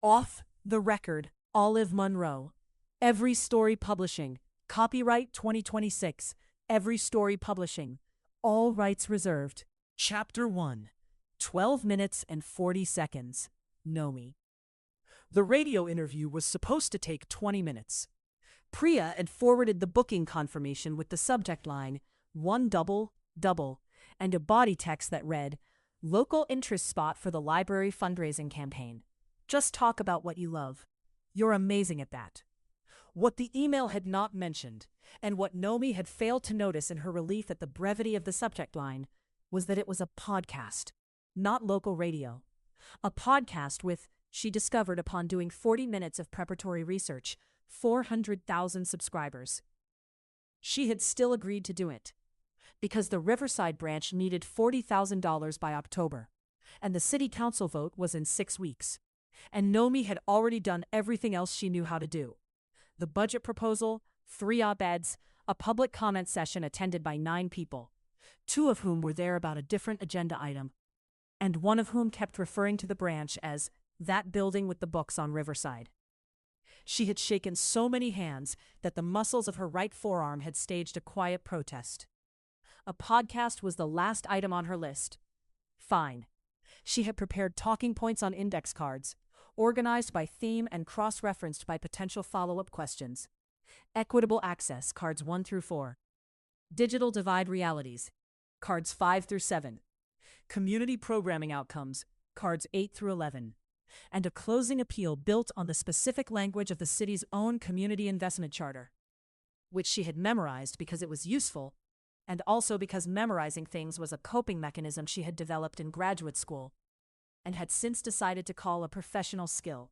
Off the record, Olive Monroe. Every Story Publishing. Copyright 2026. Every Story Publishing. All rights reserved. Chapter 1. 12 minutes and 40 seconds. Nomi. The radio interview was supposed to take 20 minutes. Priya had forwarded the booking confirmation with the subject line, one double, double, and a body text that read, local interest spot for the library fundraising campaign. Just talk about what you love. You're amazing at that. What the email had not mentioned, and what Nomi had failed to notice in her relief at the brevity of the subject line, was that it was a podcast, not local radio. A podcast with, she discovered upon doing 40 minutes of preparatory research, 400,000 subscribers. She had still agreed to do it, because the Riverside branch needed $40,000 by October, and the city council vote was in 6 weeks. And Nomi had already done everything else she knew how to do. The budget proposal, 3 op-eds, a public comment session attended by 9 people, 2 of whom were there about a different agenda item, and one of whom kept referring to the branch as that building with the books on Riverside. She had shaken so many hands that the muscles of her right forearm had staged a quiet protest. A podcast was the last item on her list. Fine. She had prepared talking points on index cards, organized by theme and cross-referenced by potential follow-up questions. Equitable access, cards 1 through 4. Digital divide realities, cards 5 through 7. Community programming outcomes, cards 8 through 11. And a closing appeal built on the specific language of the city's own community investment charter, which she had memorized because it was useful, and also because memorizing things was a coping mechanism she had developed in graduate school, and had since decided to call a professional skill.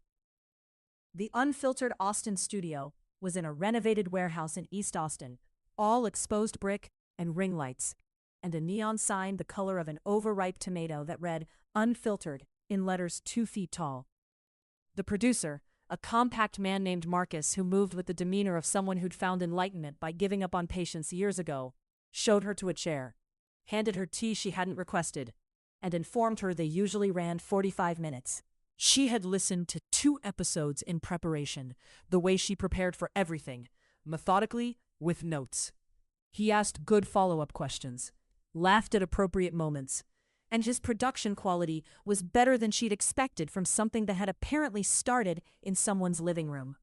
The Unfiltered Austin studio was in a renovated warehouse in East Austin, all exposed brick and ring lights, and a neon sign the color of an overripe tomato that read Unfiltered in letters 2 feet tall. The producer, a compact man named Marcus who moved with the demeanor of someone who'd found enlightenment by giving up on patience years ago, showed her to a chair, handed her tea she hadn't requested, and informed her they usually ran 45 minutes. She had listened to 2 episodes in preparation, the way she prepared for everything, methodically, with notes. He asked good follow-up questions, laughed at appropriate moments, and his production quality was better than she'd expected from something that had apparently started in someone's living room.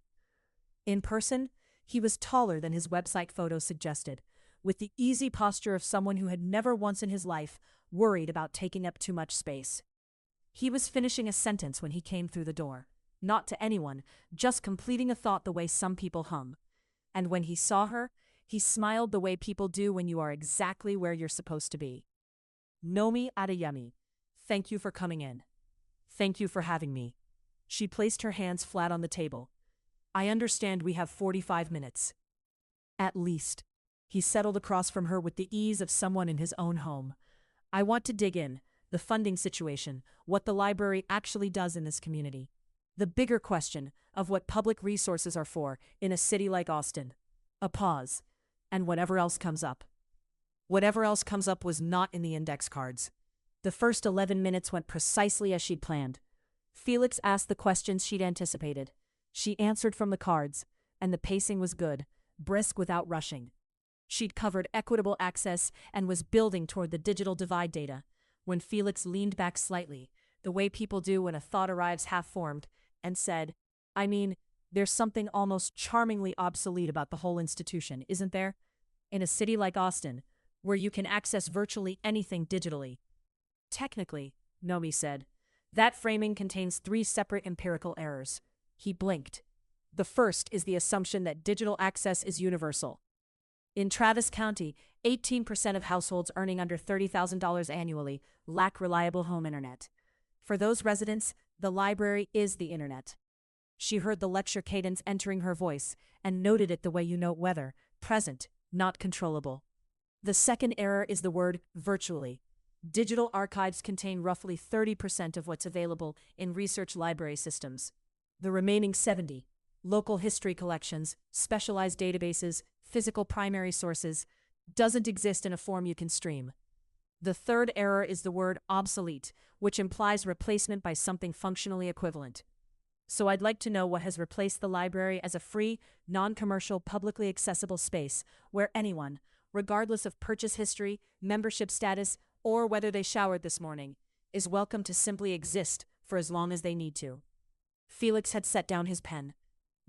In person, he was taller than his website photo suggested, with the easy posture of someone who had never once in his life worried about taking up too much space. He was finishing a sentence when he came through the door, not to anyone, just completing a thought the way some people hum. And when he saw her, he smiled the way people do when you are exactly where you're supposed to be. Nomi Adeyemi, thank you for coming in. Thank you for having me. She placed her hands flat on the table. I understand we have 45 minutes. At least. He settled across from her with the ease of someone in his own home. I want to dig in, the funding situation, what the library actually does in this community. The bigger question of what public resources are for in a city like Austin. A pause. And whatever else comes up. Whatever else comes up was not in the index cards. The first 11 minutes went precisely as she'd planned. Felix asked the questions she'd anticipated. She answered from the cards, and the pacing was good, brisk without rushing. She'd covered equitable access and was building toward the digital divide data, when Felix leaned back slightly, the way people do when a thought arrives half-formed, and said, I mean, there's something almost charmingly obsolete about the whole institution, isn't there? In a city like Austin, where you can access virtually anything digitally. Technically, Nomi said, that framing contains 3 separate empirical errors. He blinked. The first is the assumption that digital access is universal. In Travis County, 18% of households earning under $30,000 annually lack reliable home internet. For those residents, the library is the internet. She heard the lecture cadence entering her voice and noted it the way you note weather, present, not controllable. The second error is the word virtually. Digital archives contain roughly 30% of what's available in research library systems. The remaining 70%, local history collections, specialized databases, physical primary sources, doesn't exist in a form you can stream. The third error is the word obsolete, which implies replacement by something functionally equivalent. So I'd like to know what has replaced the library as a free, non-commercial, publicly accessible space where anyone, regardless of purchase history, membership status, or whether they showered this morning, is welcome to simply exist for as long as they need to. Felix had set down his pen.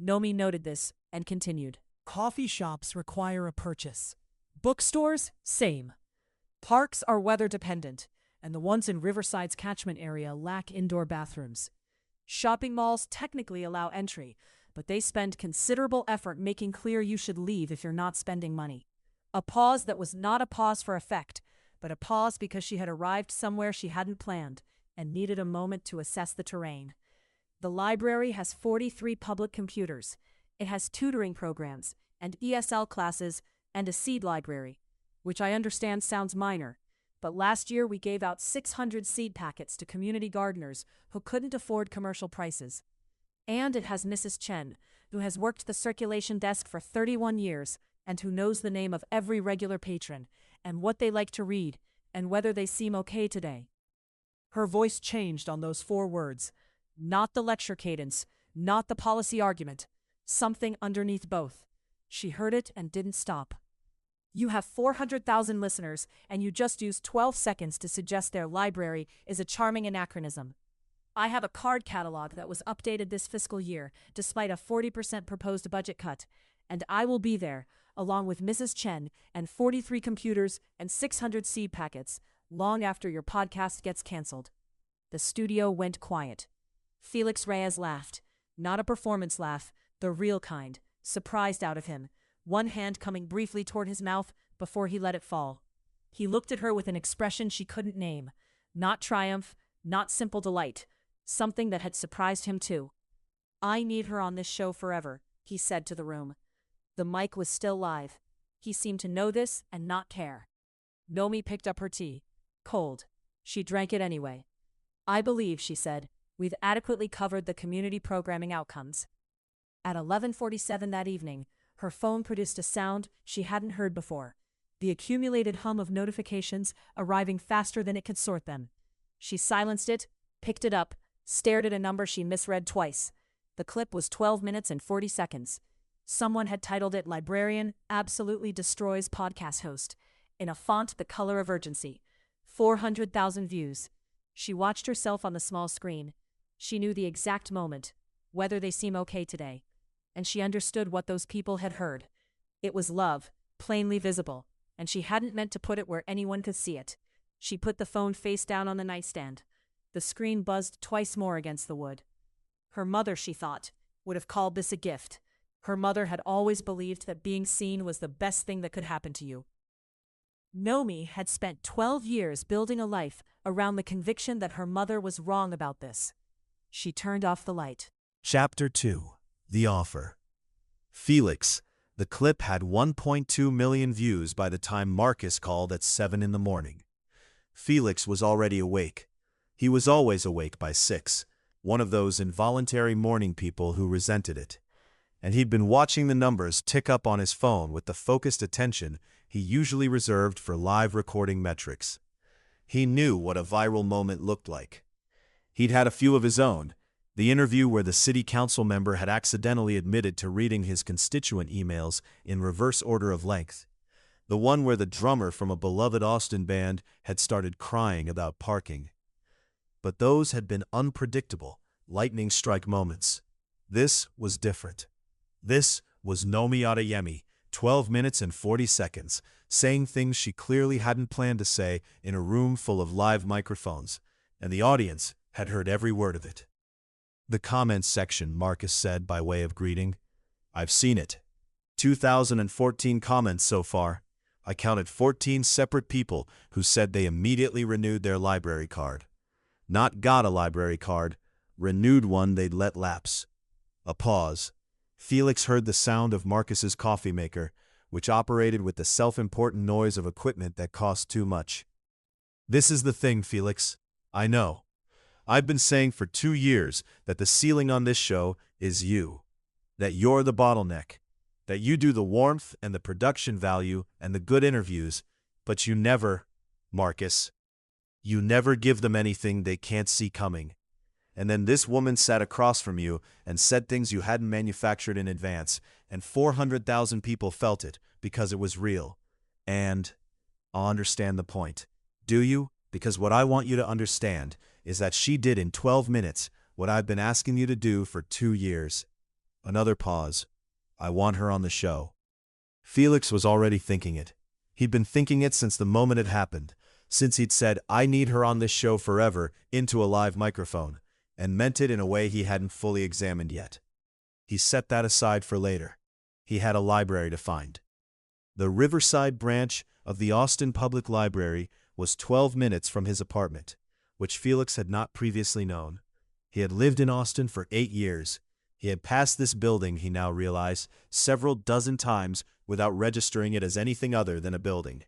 Nomi noted this and continued. Coffee shops require a purchase. Bookstores, same. Parks are weather dependent, and the ones in Riverside's catchment area lack indoor bathrooms. Shopping malls technically allow entry, but they spend considerable effort making clear you should leave if you're not spending money. A pause that was not a pause for effect, but a pause because she had arrived somewhere she hadn't planned and needed a moment to assess the terrain. The library has 43 public computers. It has tutoring programs and ESL classes and a seed library, which I understand sounds minor, but last year we gave out 600 seed packets to community gardeners who couldn't afford commercial prices. And it has Mrs. Chen, who has worked the circulation desk for 31 years and who knows the name of every regular patron and what they like to read and whether they seem okay today. Her voice changed on those 4 words. Not the lecture cadence, not the policy argument, something underneath both. She heard it and didn't stop. You have 400,000 listeners, and you just used 12 seconds to suggest their library is a charming anachronism. I have a card catalog that was updated this fiscal year, despite a 40% proposed budget cut, and I will be there, along with Mrs. Chen and 43 computers and 600 seed packets, long after your podcast gets canceled. The studio went quiet. Felix Reyes laughed, not a performance laugh, the real kind, surprised out of him, one hand coming briefly toward his mouth before he let it fall. He looked at her with an expression she couldn't name, not triumph, not simple delight, something that had surprised him too. I need her on this show forever, he said to the room. The mic was still live. He seemed to know this and not care. Nomi picked up her tea. Cold. She drank it anyway. I believe, she said, we've adequately covered the community programming outcomes. At 11:47 that evening, her phone produced a sound she hadn't heard before, the accumulated hum of notifications arriving faster than it could sort them. She silenced it, picked it up, stared at a number she misread twice. The clip was 12 minutes and 40 seconds. Someone had titled it Librarian Absolutely Destroys Podcast Host, in a font the color of urgency. 400,000 views. She watched herself on the small screen. She knew the exact moment, whether they seem okay today. And she understood what those people had heard. It was love, plainly visible, and she hadn't meant to put it where anyone could see it. She put the phone face down on the nightstand. The screen buzzed twice more against the wood. Her mother, she thought, would have called this a gift. Her mother had always believed that being seen was the best thing that could happen to you. Nomi had spent 12 years building a life around the conviction that her mother was wrong about this. She turned off the light. Chapter 2. The Offer. Felix. The clip had 1.2 million views by the time Marcus called at 7 in the morning. Felix was already awake. He was always awake by 6, one of those involuntary morning people who resented it. And he'd been watching the numbers tick up on his phone with the focused attention he usually reserved for live recording metrics. He knew what a viral moment looked like. He'd had a few of his own. The interview where the city council member had accidentally admitted to reading his constituent emails in reverse order of length. The one where the drummer from a beloved Austin band had started crying about parking. But those had been unpredictable, lightning strike moments. This was different. This was Nomi Adeyemi, 12 minutes and 40 seconds, saying things she clearly hadn't planned to say in a room full of live microphones, and the audience had heard every word of it. The comments section, Marcus said by way of greeting. I've seen it. 2,014 comments so far. I counted 14 separate people who said they immediately renewed their library card. Not got a library card, renewed one they'd let lapse. A pause. Felix heard the sound of Marcus's coffee maker, which operated with the self-important noise of equipment that cost too much. This is the thing, Felix. I know. I've been saying for 2 years that the ceiling on this show is you. That you're the bottleneck. That you do the warmth and the production value and the good interviews, but you never, Marcus, you never give them anything they can't see coming. And then this woman sat across from you and said things you hadn't manufactured in advance, and 400,000 people felt it because it was real. And I'll understand the point. Do you? Because what I want you to understand is that she did in 12 minutes what I've been asking you to do for 2 years. Another pause. I want her on the show. Felix was already thinking it. He'd been thinking it since the moment it happened, since he'd said, "I need her on this show forever," into a live microphone, and meant it in a way he hadn't fully examined yet. He set that aside for later. He had a library to find. The Riverside branch of the Austin Public Library was 12 minutes from his apartment, which Felix had not previously known. He had lived in Austin for 8 years. He had passed this building, he now realized, several dozen times without registering it as anything other than a building.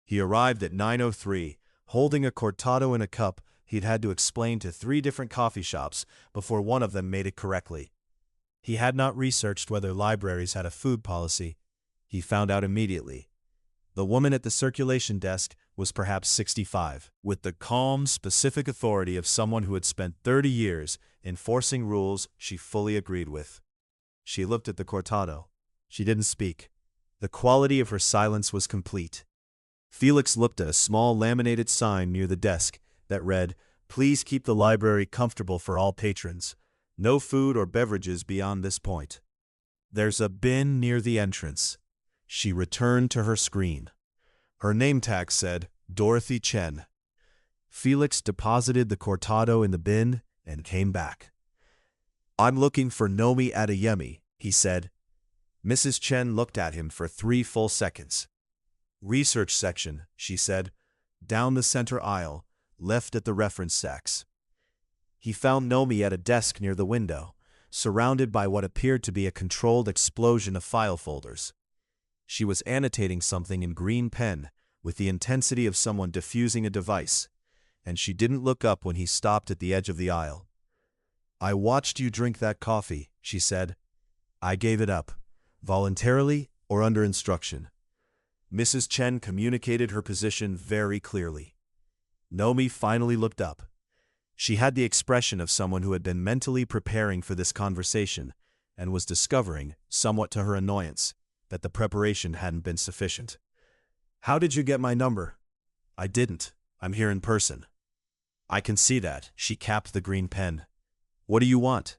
He arrived at 9:03, holding a cortado in a cup he'd had to explain to 3 different coffee shops before one of them made it correctly. He had not researched whether libraries had a food policy. He found out immediately. The woman at the circulation desk was perhaps 65, with the calm, specific authority of someone who had spent 30 years enforcing rules she fully agreed with. She looked at the cortado. She didn't speak. The quality of her silence was complete. Felix looked at a small laminated sign near the desk that read, "Please keep the library comfortable for all patrons. No food or beverages beyond this point. There's a bin near the entrance." She returned to her screen. Her name tag said, Dorothy Chen. Felix deposited the cortado in the bin and came back. "I'm looking for Nomi Adeyemi," he said. Mrs. Chen looked at him for 3 full seconds. "Research section," she said. "Down the center aisle, left at the reference sacks." He found Nomi at a desk near the window, surrounded by what appeared to be a controlled explosion of file folders. She was annotating something in green pen with the intensity of someone diffusing a device, and she didn't look up when he stopped at the edge of the aisle. "I watched you drink that coffee," she said. "I gave it up, voluntarily or under instruction." Mrs. Chen communicated her position very clearly. Nomi finally looked up. She had the expression of someone who had been mentally preparing for this conversation and was discovering, somewhat to her annoyance, that the preparation hadn't been sufficient. "How did you get my number?" "I didn't. I'm here in person." "I can see that." She capped the green pen. "What do you want?"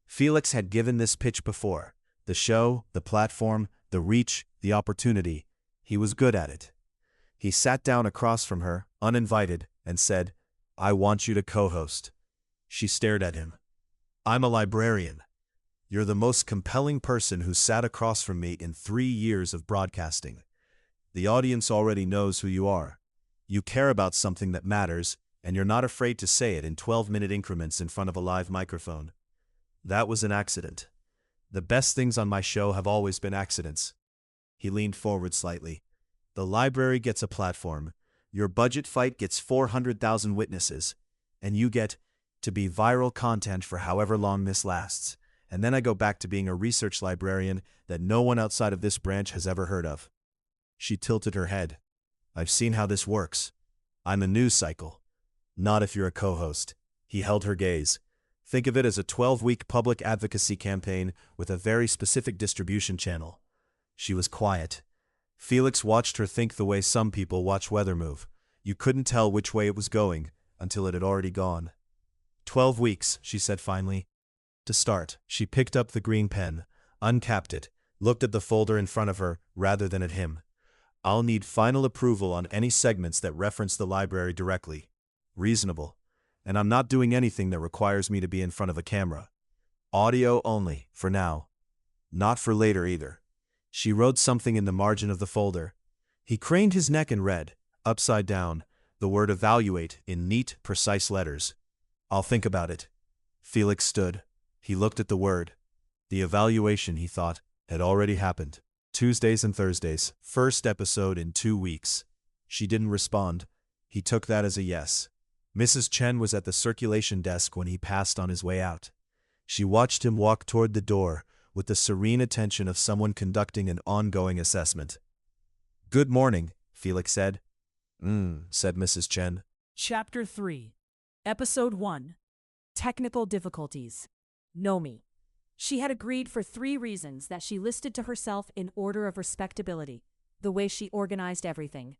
Felix had given this pitch before. The show, the platform, the reach, the opportunity. He was good at it. He sat down across from her, uninvited, and said, "I want you to co-host." She stared at him. "I'm a librarian. You're the most compelling person who sat across from me in 3 years of broadcasting. The audience already knows who you are. You care about something that matters, and you're not afraid to say it in 12-minute increments in front of a live microphone. That was an accident. The best things on my show have always been accidents." He leaned forward slightly. "The library gets a platform. Your budget fight gets 400,000 witnesses, and you get to be viral content for however long this lasts. And then I go back to being a research librarian that no one outside of this branch has ever heard of." She tilted her head. "I've seen how this works. I'm a news cycle. Not if you're a co-host." He held her gaze. "Think of it as a 12-week public advocacy campaign with a very specific distribution channel." She was quiet. Felix watched her think the way some people watch weather move. You couldn't tell which way it was going until it had already gone. 12 weeks, she said finally. To start, she picked up the green pen, uncapped it, looked at the folder in front of her rather than at him. "I'll need final approval on any segments that reference the library directly. Reasonable. And I'm not doing anything that requires me to be in front of a camera. Audio only, for now. Not for later either." She wrote something in the margin of the folder. He craned his neck and read, upside down, the word evaluate in neat, precise letters. "I'll think about it." Felix stood. He looked at the word. The evaluation, he thought, had already happened. Tuesdays and Thursdays, first episode in 2 weeks. She didn't respond. He took that as a yes. Mrs. Chen was at the circulation desk when he passed on his way out. She watched him walk toward the door with the serene attention of someone conducting an ongoing assessment. "Good morning," Felix said. Said Mrs. Chen. Chapter 3, Episode 1. Technical difficulties. Nomi. She had agreed for 3 reasons that she listed to herself in order of respectability, the way she organized everything.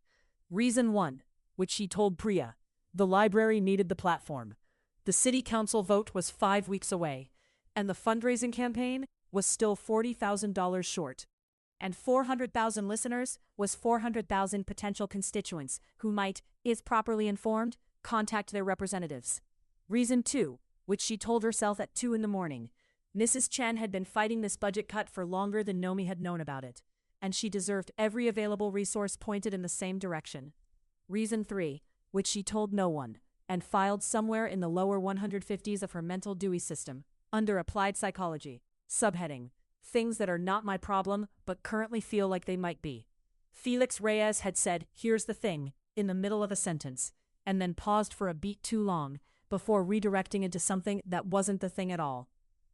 Reason 1, which she told Priya, the library needed the platform. The city council vote was 5 weeks away, and the fundraising campaign was still $40,000 short. And 400,000 listeners was 400,000 potential constituents who might, if properly informed, contact their representatives. Reason 2, which she told herself at 2 in the morning. Mrs. Chen had been fighting this budget cut for longer than Nomi had known about it, and she deserved every available resource pointed in the same direction. Reason 3, which she told no one, and filed somewhere in the lower 150s of her mental Dewey system, under Applied Psychology, subheading, Things that are not my problem, but currently feel like they might be. Felix Reyes had said, "Here's the thing," in the middle of a sentence, and then paused for a beat too long, before redirecting into something that wasn't the thing at all.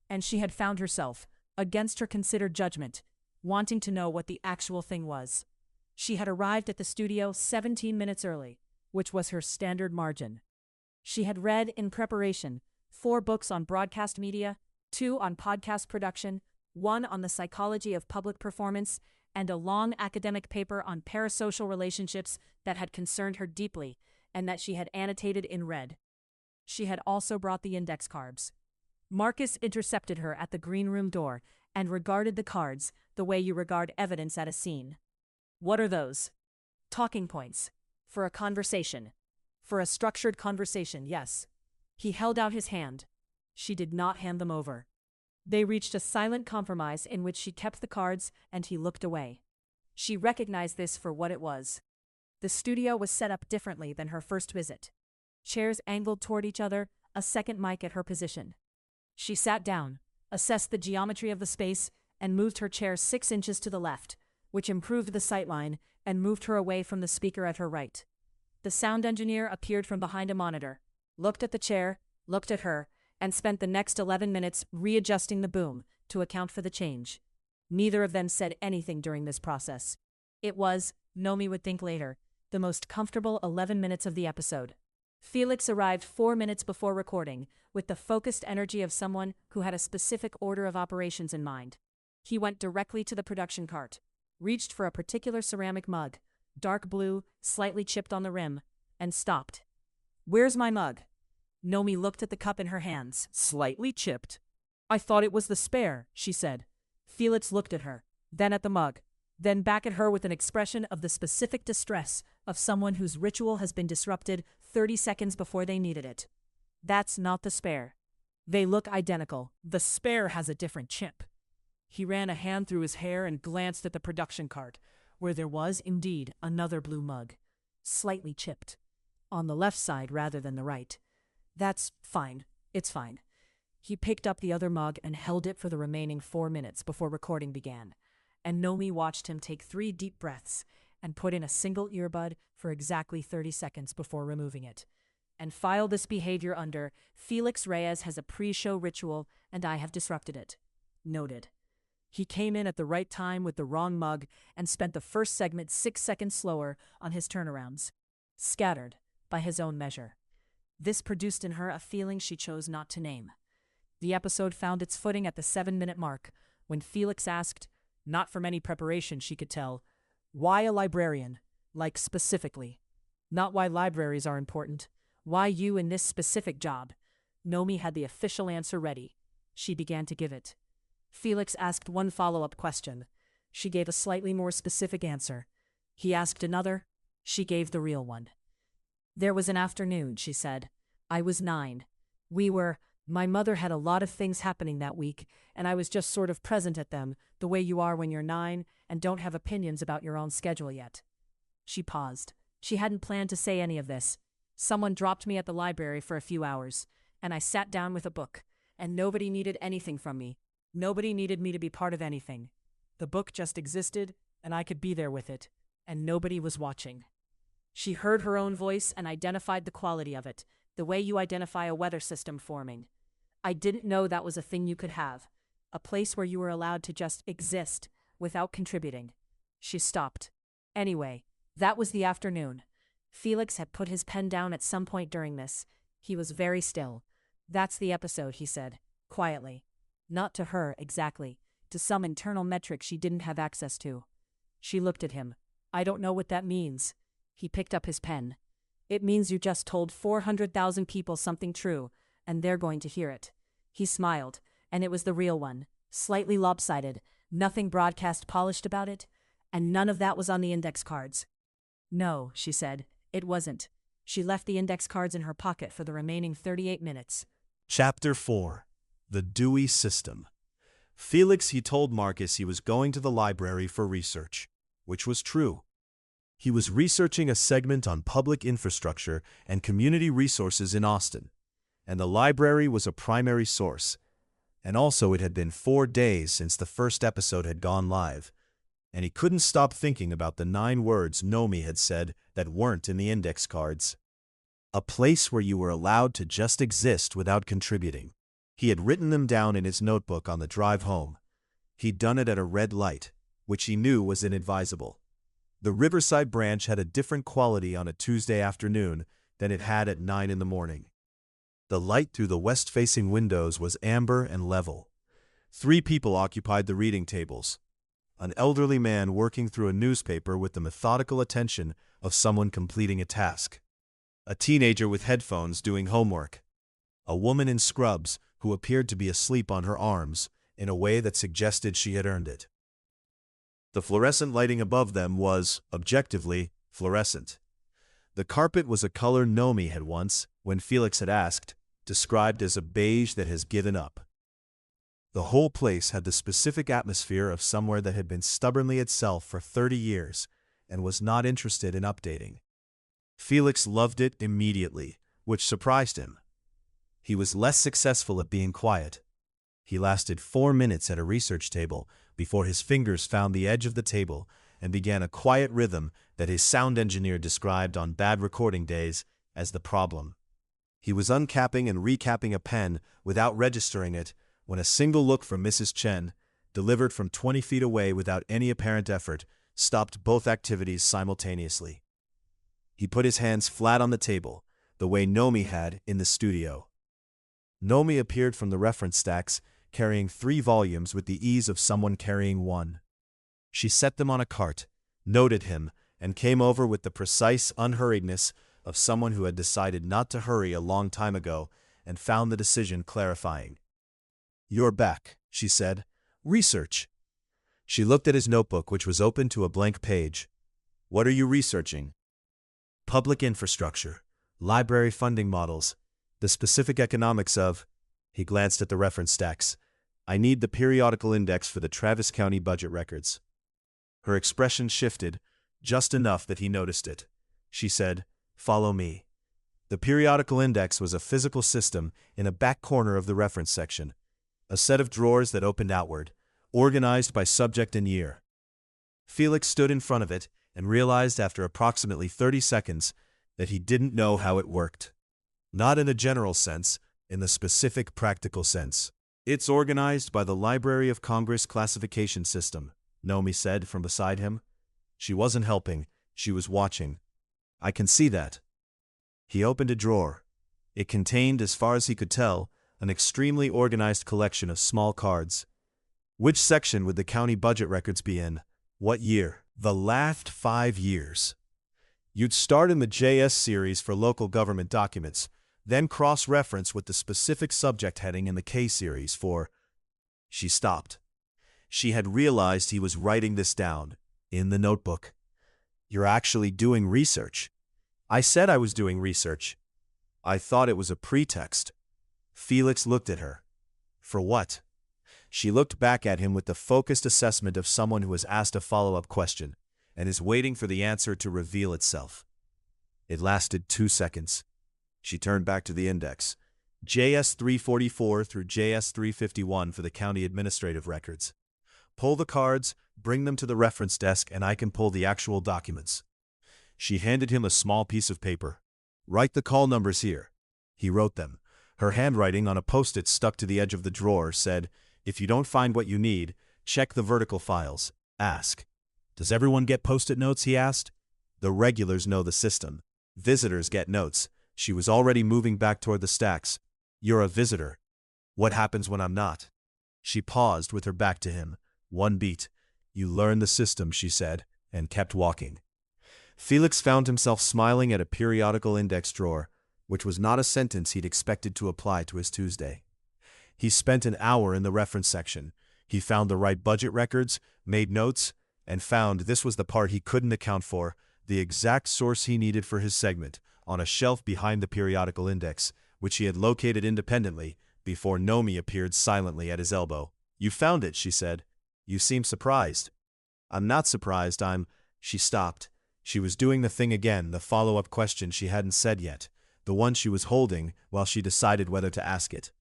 And she had found herself, against her considered judgment, wanting to know what the actual thing was. She had arrived at the studio 17 minutes early, which was her standard margin. She had read, in preparation, 4 books on broadcast media, 2 on podcast production, 1 on the psychology of public performance, and a long academic paper on parasocial relationships that had concerned her deeply and that she had annotated in red. She had also brought the index cards. Marcus intercepted her at the green room door and regarded the cards the way you regard evidence at a scene. "What are those?" "Talking points. For a conversation. For a structured conversation, yes." He held out his hand. She did not hand them over. They reached a silent compromise in which she kept the cards and he looked away. She recognized this for what it was. The studio was set up differently than her first visit. Chairs angled toward each other, a second mic at her position. She sat down, assessed the geometry of the space, and moved her chair 6 inches to the left, which improved the sightline and moved her away from the speaker at her right. The sound engineer appeared from behind a monitor, looked at the chair, looked at her, and spent the next 11 minutes readjusting the boom to account for the change. Neither of them said anything during this process. It was, Nomi would think later, the most comfortable 11 minutes of the episode. Felix arrived 4 minutes before recording, with the focused energy of someone who had a specific order of operations in mind. He went directly to the production cart, reached for a particular ceramic mug, dark blue, slightly chipped on the rim, and stopped. "Where's my mug?" Nomi looked at the cup in her hands. "Slightly chipped." "I thought it was the spare," she said. Felix looked at her, then at the mug, then back at her with an expression of the specific distress of someone whose ritual has been disrupted 30 seconds before they needed it. "That's not the spare. They look identical. The spare has a different chip." He ran a hand through his hair and glanced at the production cart, where there was, indeed, another blue mug, slightly chipped, on the left side rather than the right. "That's fine. It's fine." He picked up the other mug and held it for the remaining 4 minutes before recording began, and Nomi watched him take 3 deep breaths and put in a single earbud for exactly 30 seconds before removing it, and file this behavior under "Felix Reyes has a pre-show ritual and I have disrupted it." Noted. He came in at the right time with the wrong mug and spent the first segment 6 seconds slower on his turnarounds. Scattered, by his own measure. This produced in her a feeling she chose not to name. The episode found its footing at the 7-minute mark, when Felix asked, not from any preparation she could tell, why a librarian, like specifically. Not why libraries are important, why you in this specific job. Nomi had the official answer ready. She began to give it. Felix asked one follow-up question. She gave a slightly more specific answer. He asked another. She gave the real one. "There was an afternoon," she said. "I was 9. My mother had a lot of things happening that week, and I was just sort of present at them, the way you are when you're 9 and don't have opinions about your own schedule yet." She paused. She hadn't planned to say any of this. Someone dropped me at the library for a few hours, and I sat down with a book, and nobody needed anything from me. Nobody needed me to be part of anything. The book just existed, and I could be there with it, and nobody was watching. She heard her own voice and identified the quality of it, the way you identify a weather system forming. "I didn't know that was a thing you could have, a place where you were allowed to just exist without contributing." She stopped. Anyway, that was the afternoon. Felix had put his pen down at some point during this. He was very still. That's the episode, he said, quietly. Not to her, exactly. To some internal metric she didn't have access to. She looked at him. I don't know what that means. He picked up his pen. It means you just told 400,000 people something true, and they're going to hear it. He smiled, and it was the real one. Slightly lopsided, nothing broadcast polished about it, and none of that was on the index cards. No, she said, it wasn't. She left the index cards in her pocket for the remaining 38 minutes. Chapter 4. The Dewey System. Felix, he told Marcus he was going to the library for research, which was true. He was researching a segment on public infrastructure and community resources in Austin, and the library was a primary source. And also it had been 4 days since the first episode had gone live, and he couldn't stop thinking about the 9 words Nomi had said that weren't in the index cards. A place where you were allowed to just exist without contributing. He had written them down in his notebook on the drive home. He'd done it at a red light, which he knew was inadvisable. The Riverside branch had a different quality on a Tuesday afternoon than it had at 9 in the morning. The light through the west-facing windows was amber and level. 3 people occupied the reading tables. An elderly man working through a newspaper with the methodical attention of someone completing a task. A teenager with headphones doing homework. A woman in scrubs who appeared to be asleep on her arms in a way that suggested she had earned it. The fluorescent lighting above them was, objectively, fluorescent. The carpet was a color Nomi had once, when Felix had asked, described as a beige that has given up. The whole place had the specific atmosphere of somewhere that had been stubbornly itself for 30 years and was not interested in updating. Felix loved it immediately, which surprised him. He was less successful at being quiet. He lasted 4 minutes at a research table before his fingers found the edge of the table and began a quiet rhythm that his sound engineer described on bad recording days as the problem. He was uncapping and recapping a pen without registering it when a single look from Mrs. Chen, delivered from 20 feet away without any apparent effort, stopped both activities simultaneously. He put his hands flat on the table, the way Nomi had in the studio. Nomi appeared from the reference stacks, carrying 3 volumes with the ease of someone carrying 1. She set them on a cart, noted him, and came over with the precise unhurriedness of someone who had decided not to hurry a long time ago and found the decision clarifying. "You're back," she said. "Research." She looked at his notebook, which was open to a blank page. "What are you researching?" "Public infrastructure, library funding models, the specific economics of—" He glanced at the reference stacks. "I need the periodical index for the Travis County budget records." Her expression shifted, just enough that he noticed it. She said, "Follow me." The periodical index was a physical system in a back corner of the reference section, a set of drawers that opened outward, organized by subject and year. Felix stood in front of it and realized after approximately 30 seconds that he didn't know how it worked. Not in a general sense, in the specific practical sense. "It's organized by the Library of Congress classification system," Nomi said from beside him. She wasn't helping, she was watching. "I can see that." He opened a drawer. It contained, as far as he could tell, an extremely organized collection of small cards. Which section would the county budget records be in? What year? The last 5 years. You'd start in the JS series for local government documents, then cross-reference with the specific subject heading in the K series for... She stopped. She had realized he was writing this down, in the notebook. "You're actually doing research." "I said I was doing research." "I thought it was a pretext." Felix looked at her. "For what?" She looked back at him with the focused assessment of someone who has asked a follow-up question and is waiting for the answer to reveal itself. It lasted 2 seconds. She turned back to the index. JS 344 through JS 351 for the county administrative records. "Pull the cards, bring them to the reference desk, and I can pull the actual documents." She handed him a small piece of paper. "Write the call numbers here." He wrote them. Her handwriting on a post-it stuck to the edge of the drawer said, "If you don't find what you need, check the vertical files. Ask." "Does everyone get post-it notes?" he asked. "The regulars know the system. Visitors get notes." She was already moving back toward the stacks. You're a visitor. What happens when I'm not? She paused with her back to him. One beat. You learn the system, she said, and kept walking. Felix found himself smiling at a periodical index drawer, which was not a sentence he'd expected to apply to his Tuesday. He spent an hour in the reference section. He found the right budget records, made notes, and found this was the part he couldn't account for, the exact source he needed for his segment, on a shelf behind the periodical index, which he had located independently, before Nomi appeared silently at his elbow. You found it, she said. You seem surprised. I'm not surprised, She stopped. She was doing the thing again, the follow-up question she hadn't said yet, the one she was holding while she decided whether to ask it.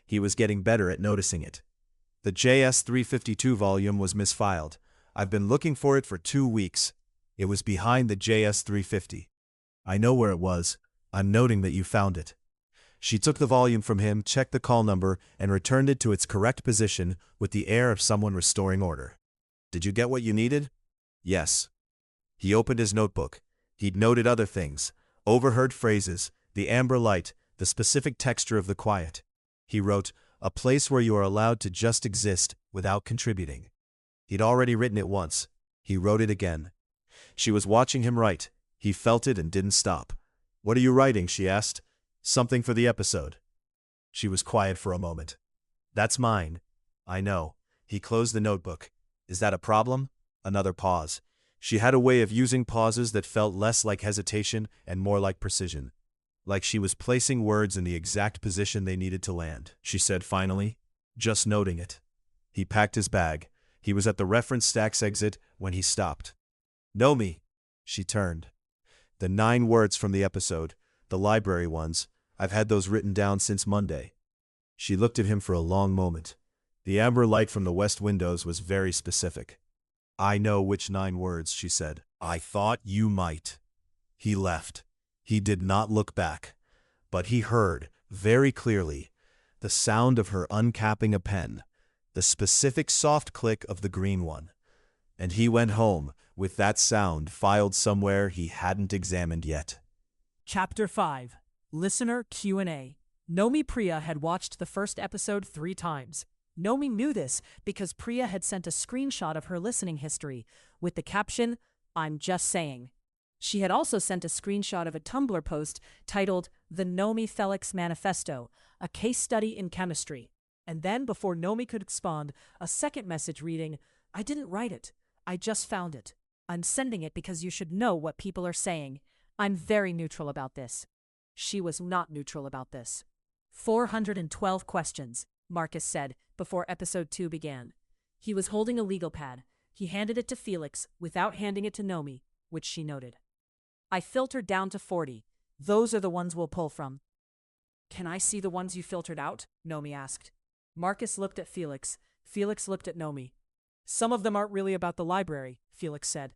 He was getting better at noticing it. The JS 352 volume was misfiled. I've been looking for it for 2 weeks. It was behind the JS 350. I know where it was. I'm noting that you found it. She took the volume from him, checked the call number, and returned it to its correct position with the air of someone restoring order. Did you get what you needed? Yes. He opened his notebook. He'd noted other things, overheard phrases, the amber light, the specific texture of the quiet. He wrote, a place where you are allowed to just exist without contributing. He'd already written it once. He wrote it again. She was watching him write. He felt it and didn't stop. What are you writing? She asked. Something for the episode. She was quiet for a moment. That's mine. I know. He closed the notebook. Is that a problem? Another pause. She had a way of using pauses that felt less like hesitation and more like precision. Like she was placing words in the exact position they needed to land, she said finally, just noting it. He packed his bag. He was at the reference stacks exit when he stopped. Nomi. She turned. The 9 words from the episode, the library ones, I've had those written down since Monday. She looked at him for a long moment. The amber light from the west windows was very specific. I know which 9 words, she said. I thought you might. He left. He did not look back. But he heard, very clearly, the sound of her uncapping a pen, the specific soft click of the green one. And he went home, with that sound filed somewhere he hadn't examined yet. Chapter 5. Listener Q&A. Nomi Priya had watched the first episode 3 times. Nomi knew this because Priya had sent a screenshot of her listening history with the caption, I'm just saying. She had also sent a screenshot of a Tumblr post titled The Nomi Felix Manifesto, a case study in chemistry. And then, before Nomi could respond, a second message reading, I didn't write it. I just found it. I'm sending it because you should know what people are saying. I'm very neutral about this. She was not neutral about this. 412 questions, Marcus said before episode 2 began. He was holding a legal pad. He handed it to Felix without handing it to Nomi, which she noted. I filtered down to 40. Those are the ones we'll pull from. Can I see the ones you filtered out? Nomi asked. Marcus looked at Felix. Felix looked at Nomi. Some of them aren't really about the library, Felix said.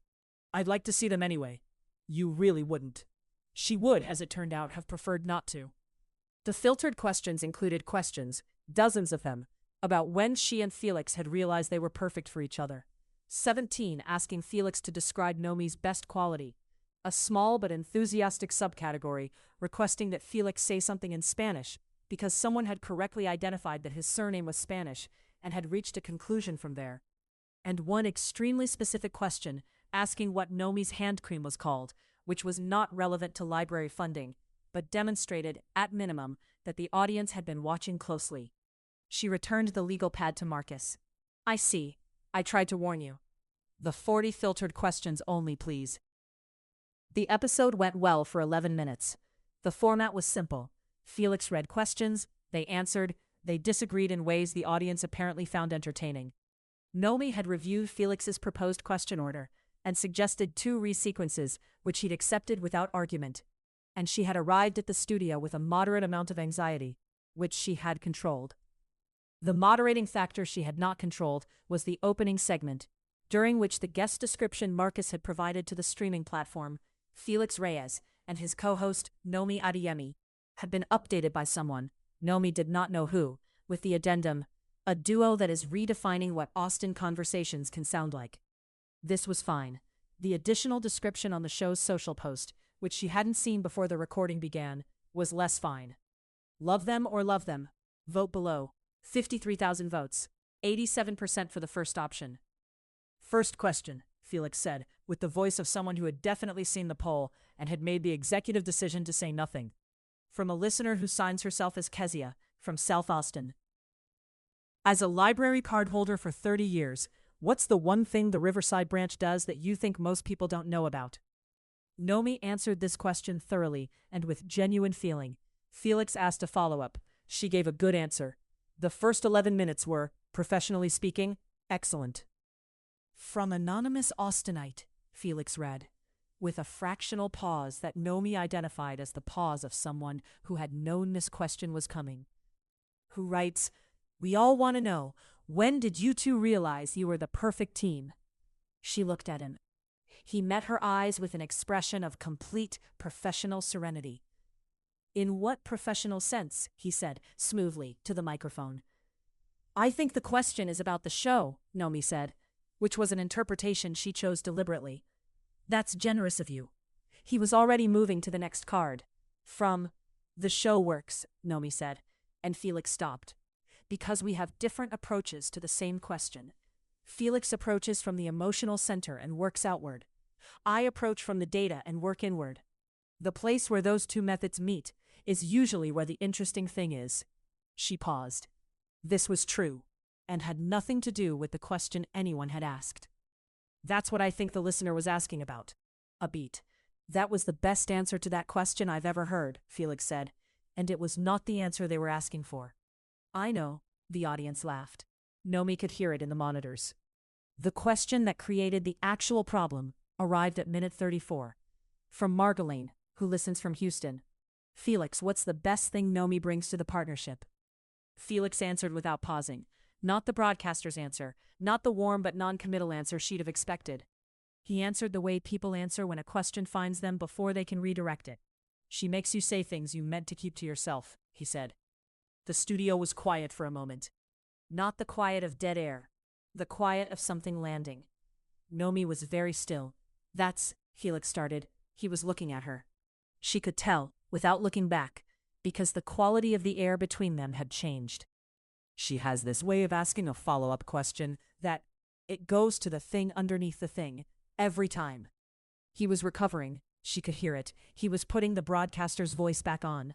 I'd like to see them anyway. You really wouldn't. She would, as it turned out, have preferred not to. The filtered questions included questions, dozens of them, about when she and Felix had realized they were perfect for each other. 17 asking Felix to describe Nomi's best quality. A small but enthusiastic subcategory requesting that Felix say something in Spanish because someone had correctly identified that his surname was Spanish and had reached a conclusion from there. And one extremely specific question asking what Nomi's hand cream was called, which was not relevant to library funding, but demonstrated, at minimum, that the audience had been watching closely. She returned the legal pad to Marcus. I see. I tried to warn you. The 40 filtered questions only, please. The episode went well for 11 minutes. The format was simple. Felix read questions, they answered, they disagreed in ways the audience apparently found entertaining. Nomi had reviewed Felix's proposed question order and suggested 2 resequences, which he'd accepted without argument. And she had arrived at the studio with a moderate amount of anxiety, which she had controlled. The moderating factor she had not controlled was the opening segment, during which the guest description Marcus had provided to the streaming platform, Felix Reyes, and his co-host, Nomi Adeyemi, had been updated by someone, Nomi did not know who, with the addendum, a duo that is redefining what Austin conversations can sound like. This was fine. The additional description on the show's social post, which she hadn't seen before the recording began, was less fine. Love them or love them? Vote below. 53,000 votes. 87% for the first option. First question, Felix said, with the voice of someone who had definitely seen the poll and had made the executive decision to say nothing. From a listener who signs herself as Kezia, from South Austin. As a library card holder for 30 years, what's the one thing the Riverside branch does that you think most people don't know about? Nomi answered this question thoroughly and with genuine feeling. Felix asked a follow-up. She gave a good answer. The first 11 minutes were, professionally speaking, excellent. From Anonymous Austinite, Felix read, with a fractional pause that Nomi identified as the pause of someone who had known this question was coming. Who writes, "We all want to know, when did you two realize you were the perfect team?" She looked at him. He met her eyes with an expression of complete professional serenity. "In what professional sense?" he said, smoothly, to the microphone. "I think the question is about the show," Nomi said, which was an interpretation she chose deliberately. "That's generous of you." He was already moving to the next card. From "The show works," Nomi said, and Felix stopped. "Because we have different approaches to the same question. Felix approaches from the emotional center and works outward. I approach from the data and work inward. The place where those two methods meet is usually where the interesting thing is." She paused. This was true, and had nothing to do with the question anyone had asked. "That's what I think the listener was asking about." A beat. "That was the best answer to that question I've ever heard," Felix said, and it was not the answer they were asking for. "I know," the audience laughed. Nomi could hear it in the monitors. The question that created the actual problem arrived at minute 34. From Margolene, who listens from Houston. "Felix, what's the best thing Nomi brings to the partnership?" Felix answered without pausing. Not the broadcaster's answer, not the warm but non-committal answer she'd have expected. He answered the way people answer when a question finds them before they can redirect it. "She makes you say things you meant to keep to yourself," he said. The studio was quiet for a moment. Not the quiet of dead air, the quiet of something landing. Nomi was very still. "That's," Felix started. He was looking at her. She could tell, without looking back, because the quality of the air between them had changed. She has this way of asking a follow-up question that it goes to the thing underneath the thing, every time. He was recovering. She could hear it. He was putting the broadcaster's voice back on.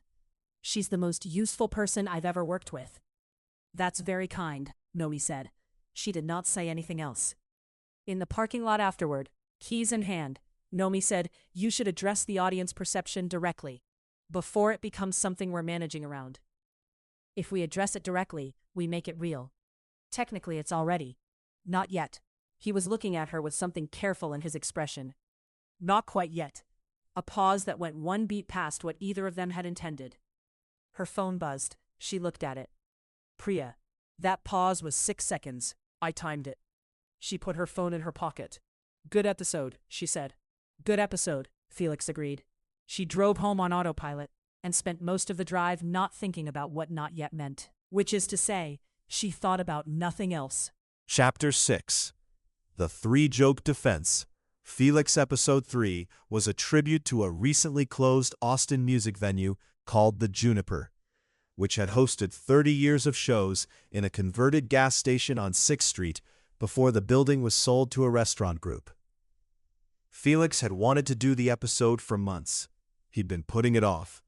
"She's the most useful person I've ever worked with." "That's very kind," Nomi said. She did not say anything else. In the parking lot afterward, keys in hand, Nomi said, "You should address the audience perception directly, before it becomes something we're managing around. If we address it directly, we make it real. Technically, it's already. Not yet." He was looking at her with something careful in his expression. "Not quite yet." A pause that went one beat past what either of them had intended. Her phone buzzed. She looked at it. "Priya." That pause was 6 seconds. I timed it. She put her phone in her pocket. "Good episode," she said. "Good episode," Felix agreed. She drove home on autopilot and spent most of the drive not thinking about what not yet meant. Which is to say, she thought about nothing else. Chapter 6. The Three-Joke Defense. Felix Episode 3 was a tribute to a recently closed Austin music venue called the Juniper, which had hosted 30 years of shows in a converted gas station on 6th Street before the building was sold to a restaurant group. Felix had wanted to do the episode for months. He'd been putting it off.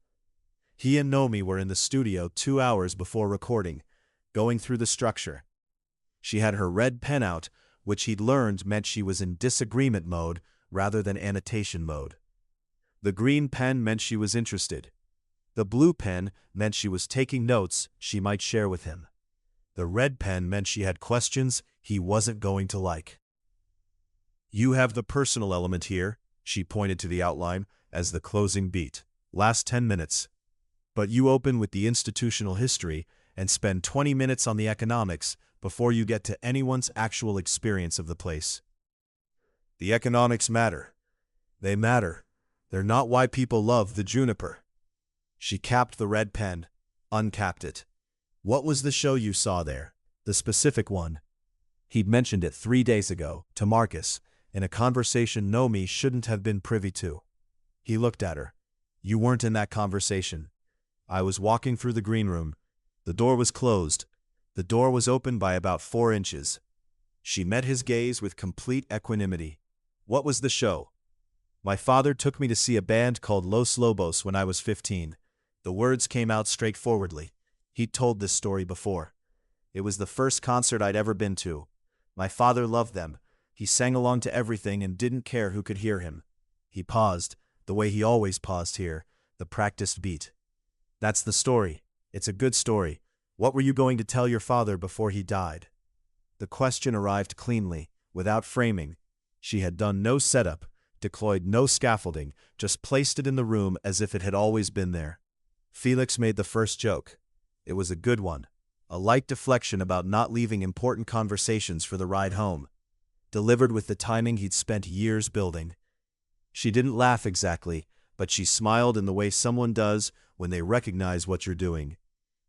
He and Nomi were in the studio 2 hours before recording, going through the structure. She had her red pen out, which he'd learned meant she was in disagreement mode rather than annotation mode. The green pen meant she was interested. The blue pen meant she was taking notes she might share with him. The red pen meant she had questions he wasn't going to like. "You have the personal element here," she pointed to the outline as the closing beat. "Last 10 minutes. But you open with the institutional history and spend 20 minutes on the economics before you get to anyone's actual experience of the place. The economics matter. They matter. They're not why people love the Juniper." She capped the red pen, uncapped it. "What was the show you saw there? The specific one?" He'd mentioned it 3 days ago, to Marcus, in a conversation Nomi shouldn't have been privy to. He looked at her. "You weren't in that conversation. I was walking through the green room. The door was closed. The door was open by about 4 inches. She met his gaze with complete equanimity. What was the show? My father took me to see a band called Los Lobos when I was 15. The words came out straightforwardly. He'd told this story before. It was the first concert I'd ever been to. My father loved them. He sang along to everything and didn't care who could hear him. He paused, the way he always paused here, the practiced beat. That's the story. It's a good story. What were you going to tell your father before he died? The question arrived cleanly, without framing. She had done no setup, deployed no scaffolding, just placed it in the room as if it had always been there. Felix made the first joke. It was a good one. A light deflection about not leaving important conversations for the ride home. Delivered with the timing he'd spent years building. She didn't laugh exactly, but she smiled in the way someone does when they recognize what you're doing.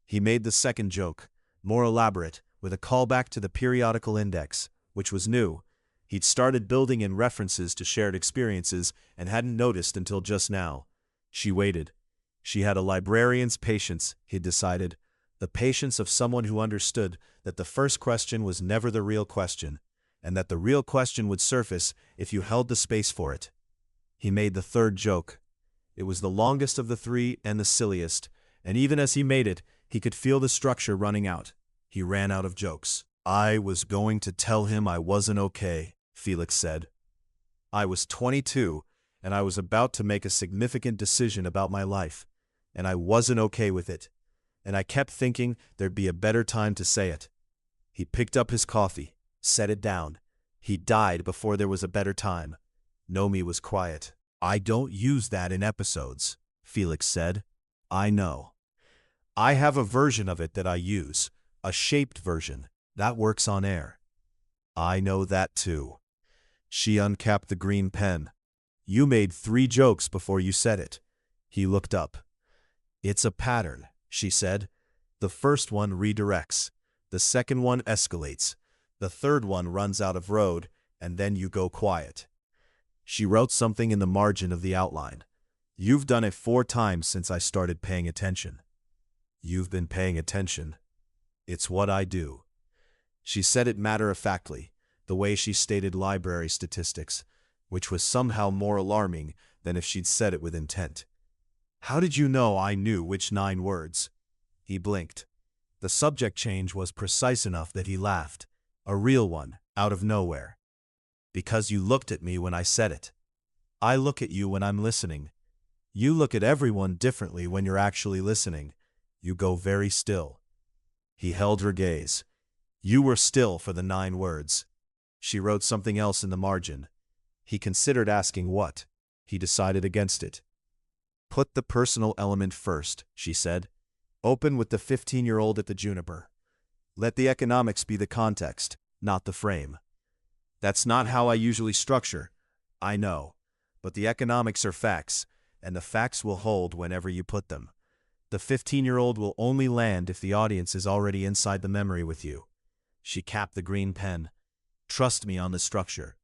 He made the second joke, more elaborate, with a callback to the periodical index, which was new. He'd started building in references to shared experiences and hadn't noticed until just now. She waited. She had a librarian's patience, he'd decided, the patience of someone who understood that the first question was never the real question, and that the real question would surface if you held the space for it. He made the third joke. It was the longest of the three and the silliest, and even as he made it, he could feel the structure running out. He ran out of jokes. I was going to tell him I wasn't okay, Felix said. I was 22, and I was about to make a significant decision about my life, and I wasn't okay with it, and I kept thinking there'd be a better time to say it. He picked up his coffee, set it down. He died before there was a better time. Nomi was quiet. I don't use that in episodes, Felix said. I know. I have a version of it that I use, a shaped version. That works on air. I know that too. She uncapped the green pen. You made 3 jokes before you said it. He looked up. It's a pattern, she said. The first one redirects. The second one escalates. The third one runs out of road, and then you go quiet. She wrote something in the margin of the outline. You've done it 4 times since I started paying attention. You've been paying attention. It's what I do. She said it matter-of-factly, the way she stated library statistics, which was somehow more alarming than if she'd said it with intent. How did you know I knew which 9 words? He blinked. The subject change was precise enough that he laughed, a real one, out of nowhere. Because you looked at me when I said it. I look at you when I'm listening. You look at everyone differently when you're actually listening. You go very still. He held her gaze. You were still for the 9 words. She wrote something else in the margin. He considered asking what. He decided against it. Put the personal element first, she said. Open with the 15-year-old at the Juniper. Let the economics be the context, not the frame. That's not how I usually structure. I know. But the economics are facts, and the facts will hold whenever you put them. The 15-year-old will only land if the audience is already inside the memory with you. She capped the green pen. Trust me on the structure.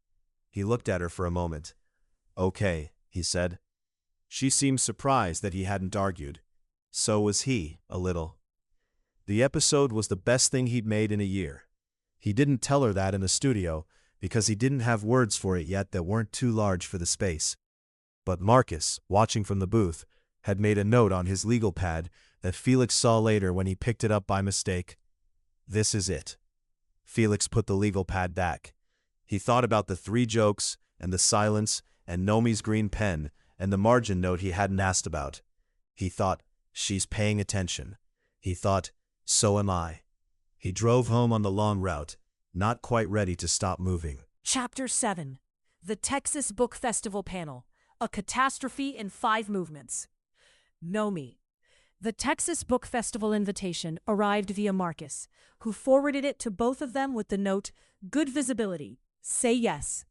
He looked at her for a moment. Okay, he said. She seemed surprised that he hadn't argued. So was he, a little. The episode was the best thing he'd made in a year. He didn't tell her that in the studio because he didn't have words for it yet that weren't too large for the space. But Marcus, watching from the booth, had made a note on his legal pad that Felix saw later when he picked it up by mistake. This is it. Felix put the legal pad back. He thought about the 3 jokes, and the silence, and Nomi's green pen, and the margin note he hadn't asked about. He thought, she's paying attention. He thought, so am I. He drove home on the long route, not quite ready to stop moving. Chapter 7. The Texas Book Festival Panel. A Catastrophe in 5 Movements. Nomi. The Texas Book Festival invitation arrived via Marcus, who forwarded it to both of them with the note, "Good visibility. Say yes."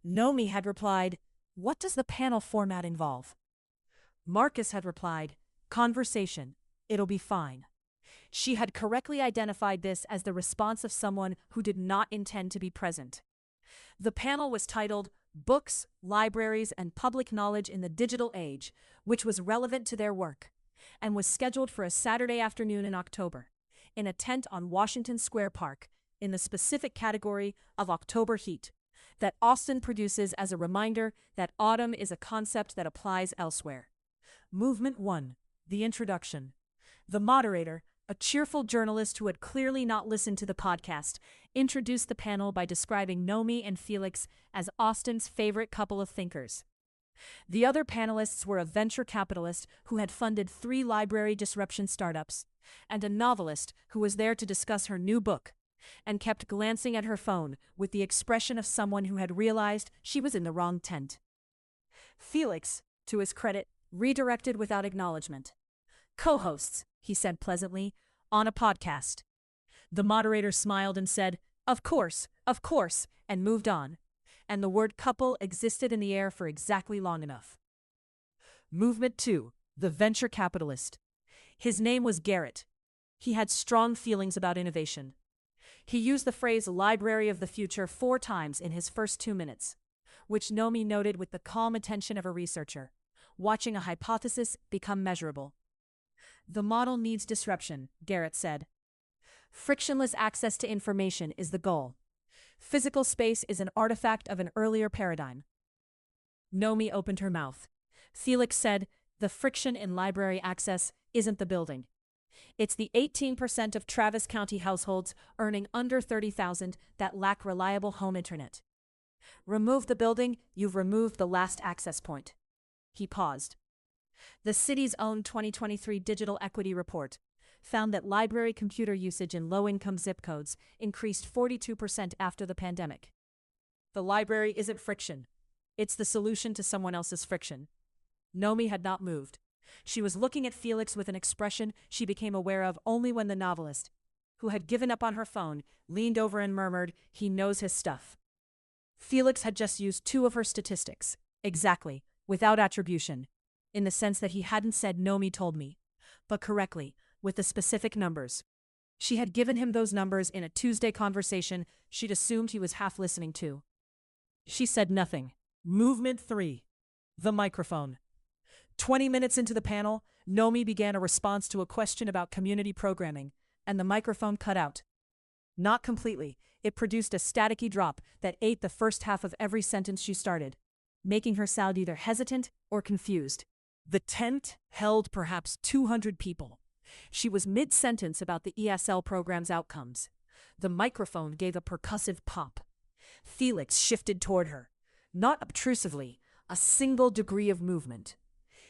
Nomi had replied, "What does the panel format involve?" Marcus had replied, "Conversation. It'll be fine." She had correctly identified this as the response of someone who did not intend to be present. The panel was titled, Books, Libraries, and Public Knowledge in the Digital Age, which was relevant to their work. and was scheduled for a Saturday afternoon in October, in a tent on Washington Square Park, in the specific category of October heat, that Austin produces as a reminder that autumn is a concept that applies elsewhere. Movement 1. The introduction. The moderator, a cheerful journalist who had clearly not listened to the podcast, introduced the panel by describing Nomi and Felix as Austin's favorite couple of thinkers. The other panelists were a venture capitalist who had funded 3 library disruption startups, and a novelist who was there to discuss her new book, and kept glancing at her phone with the expression of someone who had realized she was in the wrong tent. Felix, to his credit, redirected without acknowledgement. "Co-hosts," he said pleasantly, "on a podcast." The moderator smiled and said, of course," and moved on, and the word couple existed in the air for exactly long enough. Movement 2. The venture capitalist. His name was Garrett. He had strong feelings about innovation. He used the phrase library of the future 4 times in his first 2 minutes, which Nomi noted with the calm attention of a researcher, watching a hypothesis become measurable. "The model needs disruption," Garrett said. "Frictionless access to information is the goal. Physical space is an artifact of an earlier paradigm." Nomi opened her mouth. Felix said, "The friction in library access isn't the building. It's the 18% of Travis County households earning under $30,000 that lack reliable home internet. Remove the building, you've removed the last access point." He paused. The city's own 2023 Digital Equity Report found that library computer usage in low-income zip codes increased 42% after the pandemic. The library isn't friction. It's the solution to someone else's friction. Nomi had not moved. She was looking at Felix with an expression she became aware of only when the novelist, who had given up on her phone, leaned over and murmured, "He knows his stuff." Felix had just used 2 of her statistics, exactly, without attribution, in the sense that he hadn't said "Nomi told me," but correctly, with the specific numbers. She had given him those numbers in a Tuesday conversation she'd assumed he was half listening to. She said nothing. Movement 3. The microphone. 20 minutes into the panel, Nomi began a response to a question about community programming, and the microphone cut out. Not completely. It produced a staticky drop that ate the first half of every sentence she started, making her sound either hesitant or confused. The tent held perhaps 200 people. She was mid-sentence about the ESL program's outcomes. The microphone gave a percussive pop. Felix shifted toward her, not obtrusively, a single degree of movement.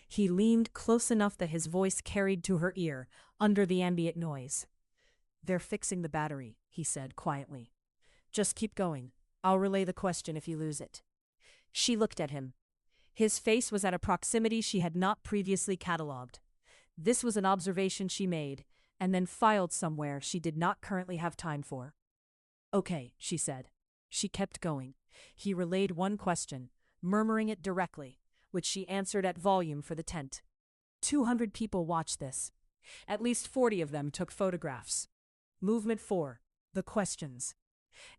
He leaned close enough that his voice carried to her ear, under the ambient noise. "They're fixing the battery," he said quietly. "Just keep going. I'll relay the question if you lose it." She looked at him. His face was at a proximity she had not previously catalogued. This was an observation she made, and then filed somewhere she did not currently have time for. "Okay," she said. She kept going. He relayed one question, murmuring it directly, which she answered at volume for the tent. 200 people watched this. At least 40 of them took photographs. Movement 4. The questions.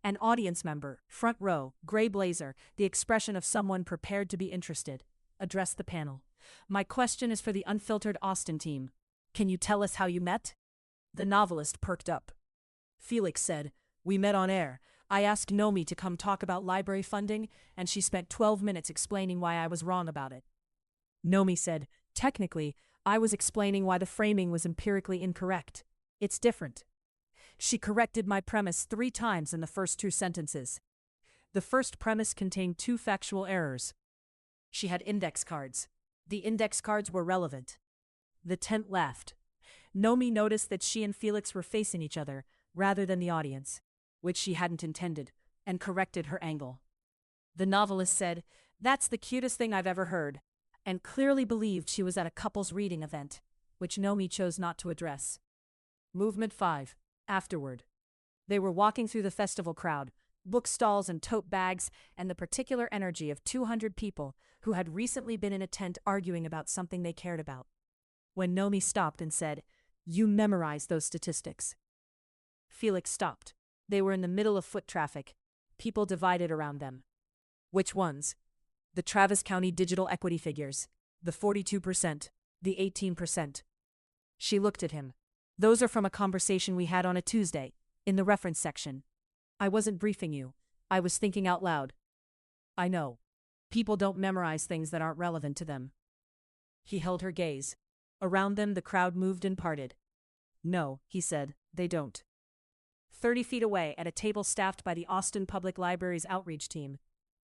An audience member, front row, gray blazer, the expression of someone prepared to be interested, addressed the panel. "My question is for the Unfiltered Austin team. Can you tell us how you met?" The novelist perked up. Felix said, "We met on air. I asked Nomi to come talk about library funding, and she spent 12 minutes explaining why I was wrong about it." Nomi said, "Technically, I was explaining why the framing was empirically incorrect. It's different." She corrected my premise 3 times in the first 2 sentences. The first premise contained 2 factual errors. She had index cards. The index cards were relevant. The tent laughed. Nomi noticed that she and Felix were facing each other, rather than the audience, which she hadn't intended, and corrected her angle. The novelist said, "That's the cutest thing I've ever heard," and clearly believed she was at a couples reading event, which Nomi chose not to address. Movement 5. Afterward. They were walking through the festival crowd, bookstalls and tote bags, and the particular energy of 200 people who had recently been in a tent arguing about something they cared about. When Nomi stopped and said, "You memorized those statistics." Felix stopped. They were in the middle of foot traffic. People divided around them. "Which ones?" "The Travis County digital equity figures. The 42%. The 18%. She looked at him. Those are from a conversation we had on a Tuesday, in the reference section. I wasn't briefing you. I was thinking out loud. I know. People don't memorize things that aren't relevant to them. He held her gaze. Around them the crowd moved and parted. No, he said, they don't. 30 feet away, at a table staffed by the Austin Public Library's outreach team,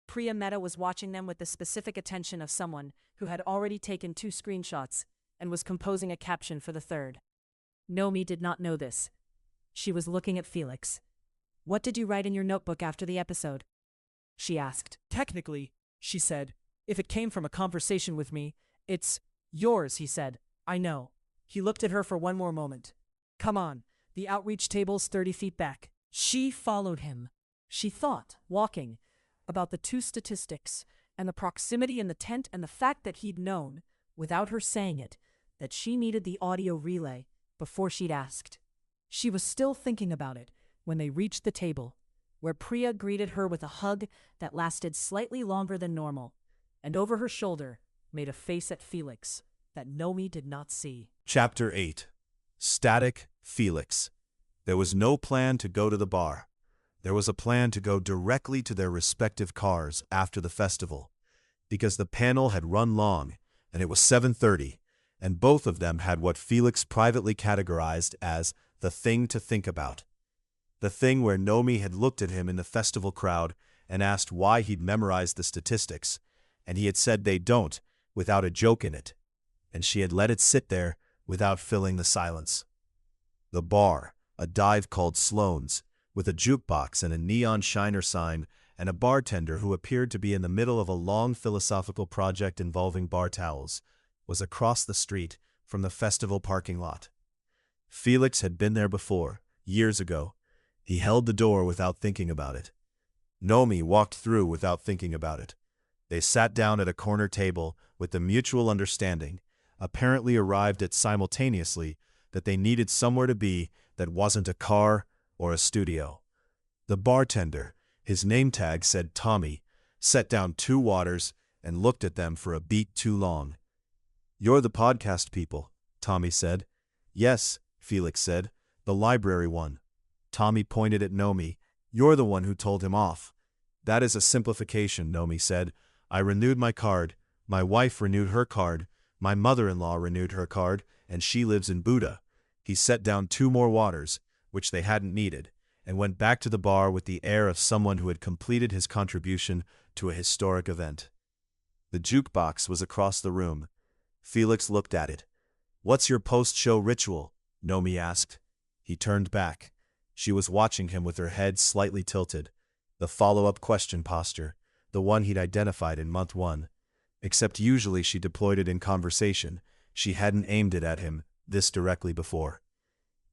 Priya Mehta was watching them with the specific attention of someone who had already taken 2 screenshots and was composing a caption for the third. Nomi did not know this. She was looking at Felix. What did you write in your notebook after the episode? She asked. Technically, she said, if it came from a conversation with me, it's yours, he said. I know. He looked at her for one more moment. Come on, the outreach table's 30 feet back. She followed him. She thought, walking, about the 2 statistics and the proximity in the tent and the fact that he'd known, without her saying it, that she needed the audio relay before she'd asked. She was still thinking about it when they reached the table, where Priya greeted her with a hug that lasted slightly longer than normal, and over her shoulder made a face at Felix that Nomi did not see. Chapter 8. Static Felix. There was no plan to go to the bar. There was a plan to go directly to their respective cars after the festival, because the panel had run long, and it was 7:30, and both of them had what Felix privately categorized as the thing to think about. The thing where Nomi had looked at him in the festival crowd and asked why he'd memorized the statistics, and he had said they don't, without a joke in it, and she had let it sit there without filling the silence. The bar, a dive called Sloane's, with a jukebox and a neon shiner sign, and a bartender who appeared to be in the middle of a long philosophical project involving bar towels, was across the street from the festival parking lot. Felix had been there before, years ago. He held the door without thinking about it. Nomi walked through without thinking about it. They sat down at a corner table with the mutual understanding, apparently arrived at simultaneously, that they needed somewhere to be that wasn't a car or a studio. The bartender, his name tag said Tommy, set down 2 waters and looked at them for a beat too long. "You're the podcast people," Tommy said. "Yes," Felix said, "the library one." Tommy pointed at Nomi. "You're the one who told him off." "That is a simplification," Nomi said. "I renewed my card, my wife renewed her card, my mother-in-law renewed her card, and she lives in Buda." He set down 2 more waters, which they hadn't needed, and went back to the bar with the air of someone who had completed his contribution to a historic event. The jukebox was across the room. Felix looked at it. "What's your post-show ritual?" Nomi asked. He turned back. She was watching him with her head slightly tilted, the follow-up question posture, the one he'd identified in month 1. Except usually she deployed it in conversation. She hadn't aimed it at him this directly before.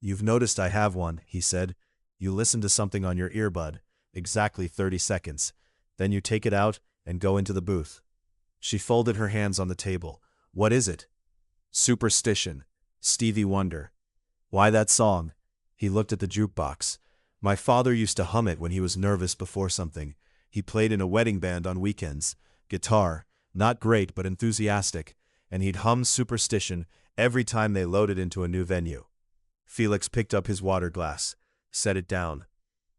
"You've noticed I have one," he said. "You listen to something on your earbud, exactly 30 seconds. Then you take it out and go into the booth." She folded her hands on the table. "What is it?" "Superstition. Stevie Wonder." "Why that song?" He looked at the jukebox. "My father used to hum it when he was nervous before something. He played in a wedding band on weekends. Guitar. Not great, but enthusiastic. And he'd hum Superstition every time they loaded into a new venue." Felix picked up his water glass, set it down.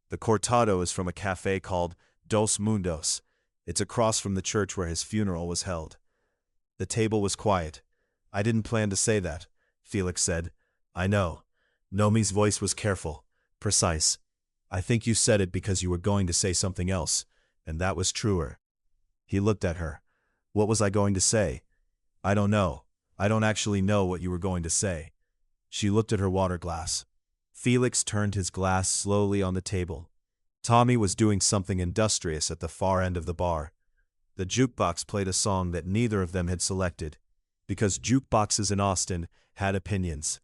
"The cortado is from a cafe called Dos Mundos. It's across from the church where his funeral was held." The table was quiet. "I didn't plan to say that," Felix said. "I know." Nomi's voice was careful, precise. "I think you said it because you were going to say something else, and that was truer." He looked at her. "What was I going to say?" "I don't know. I don't actually know what you were going to say." She looked at her water glass. Felix turned his glass slowly on the table. Tommy was doing something industrious at the far end of the bar. The jukebox played a song that neither of them had selected, because jukeboxes in Austin had opinions.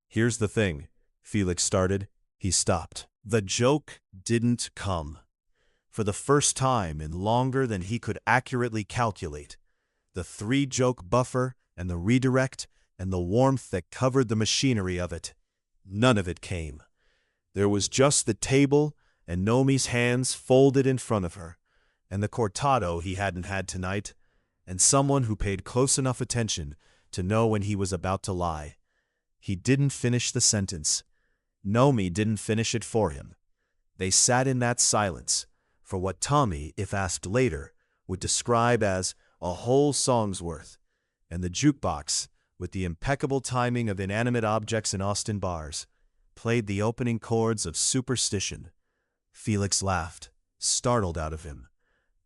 "Here's the thing," Felix started. He stopped. The joke didn't come. For the first time in longer than he could accurately calculate, the 3-joke buffer and the redirect and the warmth that covered the machinery of it, none of it came. There was just the table and Nomi's hands folded in front of her, and the cortado he hadn't had tonight, and someone who paid close enough attention to know when he was about to lie. He didn't finish the sentence. Nomi didn't finish it for him. They sat in that silence for what Tommy, if asked later, would describe as a whole song's worth, and the jukebox, with the impeccable timing of inanimate objects in Austin bars, played the opening chords of Superstition. Felix laughed, startled out of him.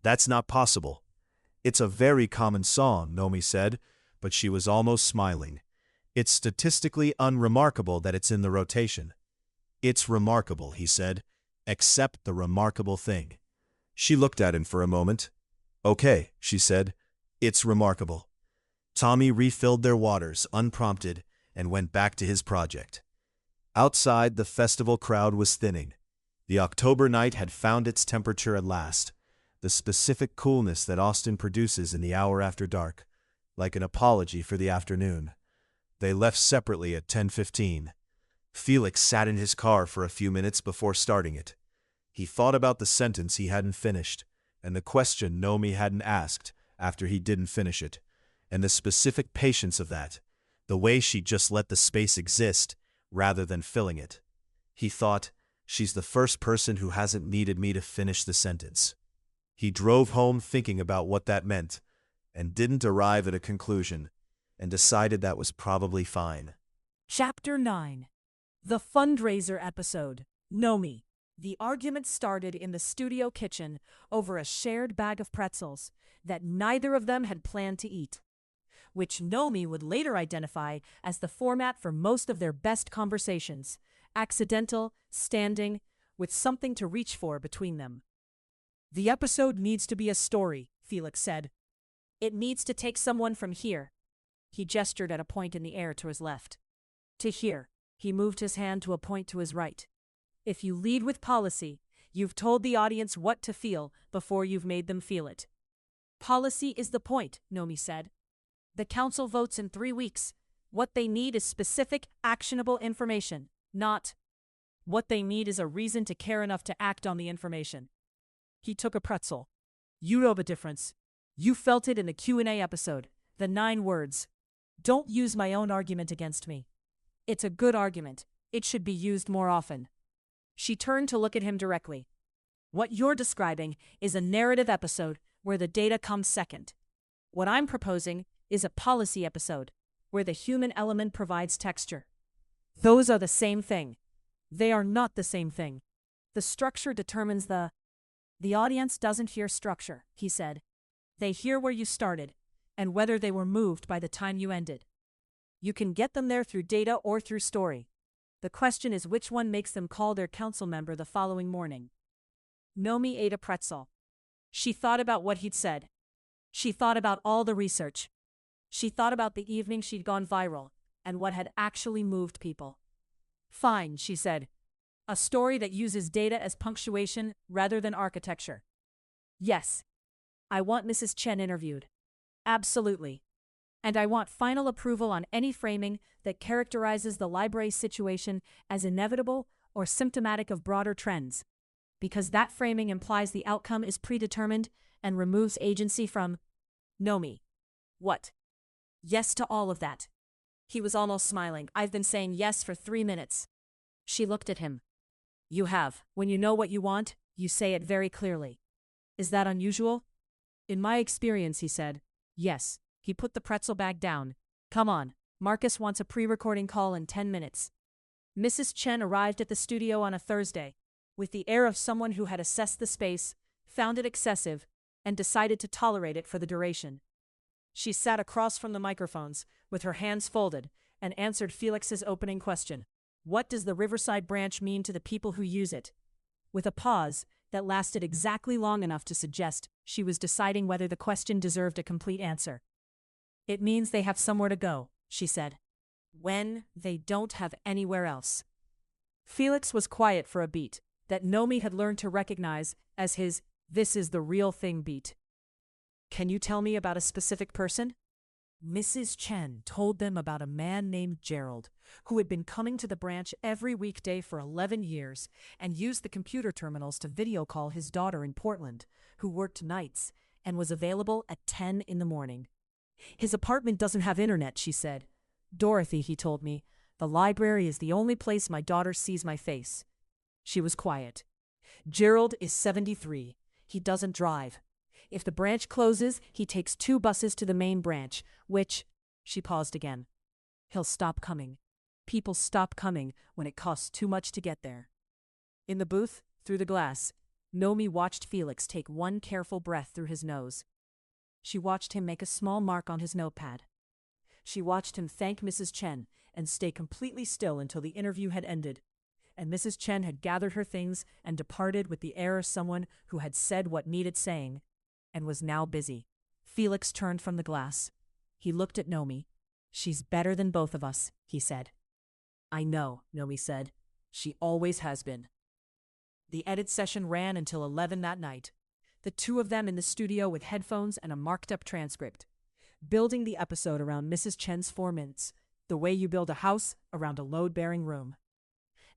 "That's not possible." "It's a very common song," Nomi said, but she was almost smiling. "It's statistically unremarkable that it's in the rotation." "It's remarkable," he said. "Accept the remarkable thing." She looked at him for a moment. "Okay," she said. "It's remarkable." Tommy refilled their waters, unprompted, and went back to his project. Outside, the festival crowd was thinning. The October night had found its temperature at last, the specific coolness that Austin produces in the hour after dark, like an apology for the afternoon. They left separately at 10:15. Felix sat in his car for a few minutes before starting it. He thought about the sentence he hadn't finished, and the question Nomi hadn't asked after he didn't finish it, and the specific patience of that, the way she just let the space exist rather than filling it. He thought, she's the first person who hasn't needed me to finish the sentence. He drove home thinking about what that meant, and didn't arrive at a conclusion, and decided that was probably fine. Chapter 9. The Fundraiser Episode. Nomi. The argument started in the studio kitchen over a shared bag of pretzels that neither of them had planned to eat, which Nomi would later identify as the format for most of their best conversations, accidental, standing, with something to reach for between them. "The episode needs to be a story," Felix said. "It needs to take someone from here." He gestured at a point in the air to his left. "To here." He moved his hand to a point to his right. "If you lead with policy, you've told the audience what to feel before you've made them feel it." "Policy is the point," Nomi said. "The council votes in 3 weeks. What they need is specific, actionable information, not what they need is a reason to care enough to act on the information." He took a pretzel. "You know the difference. You felt it in the Q&A episode, the 9 words. Don't use my own argument against me. It's a good argument. It should be used more often." She turned to look at him directly. "What you're describing is a narrative episode where the data comes second. What I'm proposing is a policy episode where the human element provides texture. Those are the same thing." "They are not the same thing. The structure determines the audience doesn't hear structure," he said. "They hear where you started and whether they were moved by the time you ended. You can get them there through data or through story. The question is which one makes them call their council member the following morning." Nomi ate a pretzel. She thought about what he'd said. She thought about all the research. She thought about the evening she'd gone viral and what had actually moved people. "Fine," she said. "A story that uses data as punctuation rather than architecture." "Yes. I want Mrs. Chen interviewed." "Absolutely. And I want final approval on any framing that characterizes the library situation as inevitable or symptomatic of broader trends, because that framing implies the outcome is predetermined and removes agency from Nomi." "What?" "Yes to all of that." He was almost smiling. "I've been saying yes for 3 minutes." She looked at him. "You have. When you know what you want, you say it very clearly." "Is that unusual?" "In my experience," he said. "Yes." He put the pretzel bag down. "Come on. Marcus wants a pre-recording call in 10 minutes. Mrs. Chen arrived at the studio on a Thursday, with the air of someone who had assessed the space, found it excessive, and decided to tolerate it for the duration. She sat across from the microphones, with her hands folded, and answered Felix's opening question. "What does the Riverside branch mean to the people who use it?" With a pause that lasted exactly long enough to suggest she was deciding whether the question deserved a complete answer. "It means they have somewhere to go," she said. "When they don't have anywhere else." Felix was quiet for a beat that Nomi had learned to recognize as his "this is the real thing" beat. "Can you tell me about a specific person?" Mrs. Chen told them about a man named Gerald, who had been coming to the branch every weekday for 11 years and used the computer terminals to video call his daughter in Portland, who worked nights and was available at 10 in the morning. "His apartment doesn't have internet," she said. "Dorothy," he told me, The library is the only place my daughter sees my face. She was quiet. Gerald is 73. He doesn't drive. If the branch closes, he takes 2 buses to the main branch, which, she paused again. He'll stop coming. People stop coming when it costs too much to get there. In the booth, through the glass, Nomi watched Felix take one careful breath through his nose. She watched him make a small mark on his notepad. She watched him thank Mrs. Chen and stay completely still until the interview had ended, and Mrs. Chen had gathered her things and departed with the air of someone who had said what needed saying and was now busy. Felix turned from the glass. He looked at Nomi. "She's better than both of us," he said. "I know," Nomi said. "She always has been." The edit session ran until 11 that night. The 2 of them in the studio with headphones and a marked-up transcript, building the episode around Mrs. Chen's 4 minutes, the way you build a house around a load-bearing room.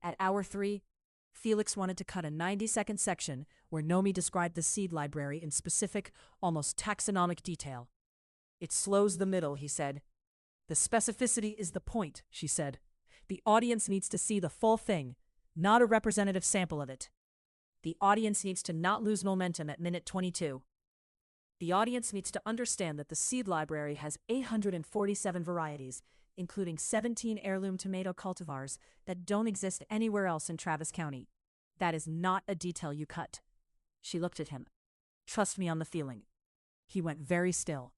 At hour 3, Felix wanted to cut a 90-second section where Nomi described the seed library in specific, almost taxonomic detail. "It slows the middle," he said. "The specificity is the point," she said. "The audience needs to see the full thing, not a representative sample of it. The audience needs to not lose momentum at minute 22. The audience needs to understand that the seed library has 847 varieties, including 17 heirloom tomato cultivars that don't exist anywhere else in Travis County. That is not a detail you cut." She looked at him. "Trust me on the feeling." He went very still.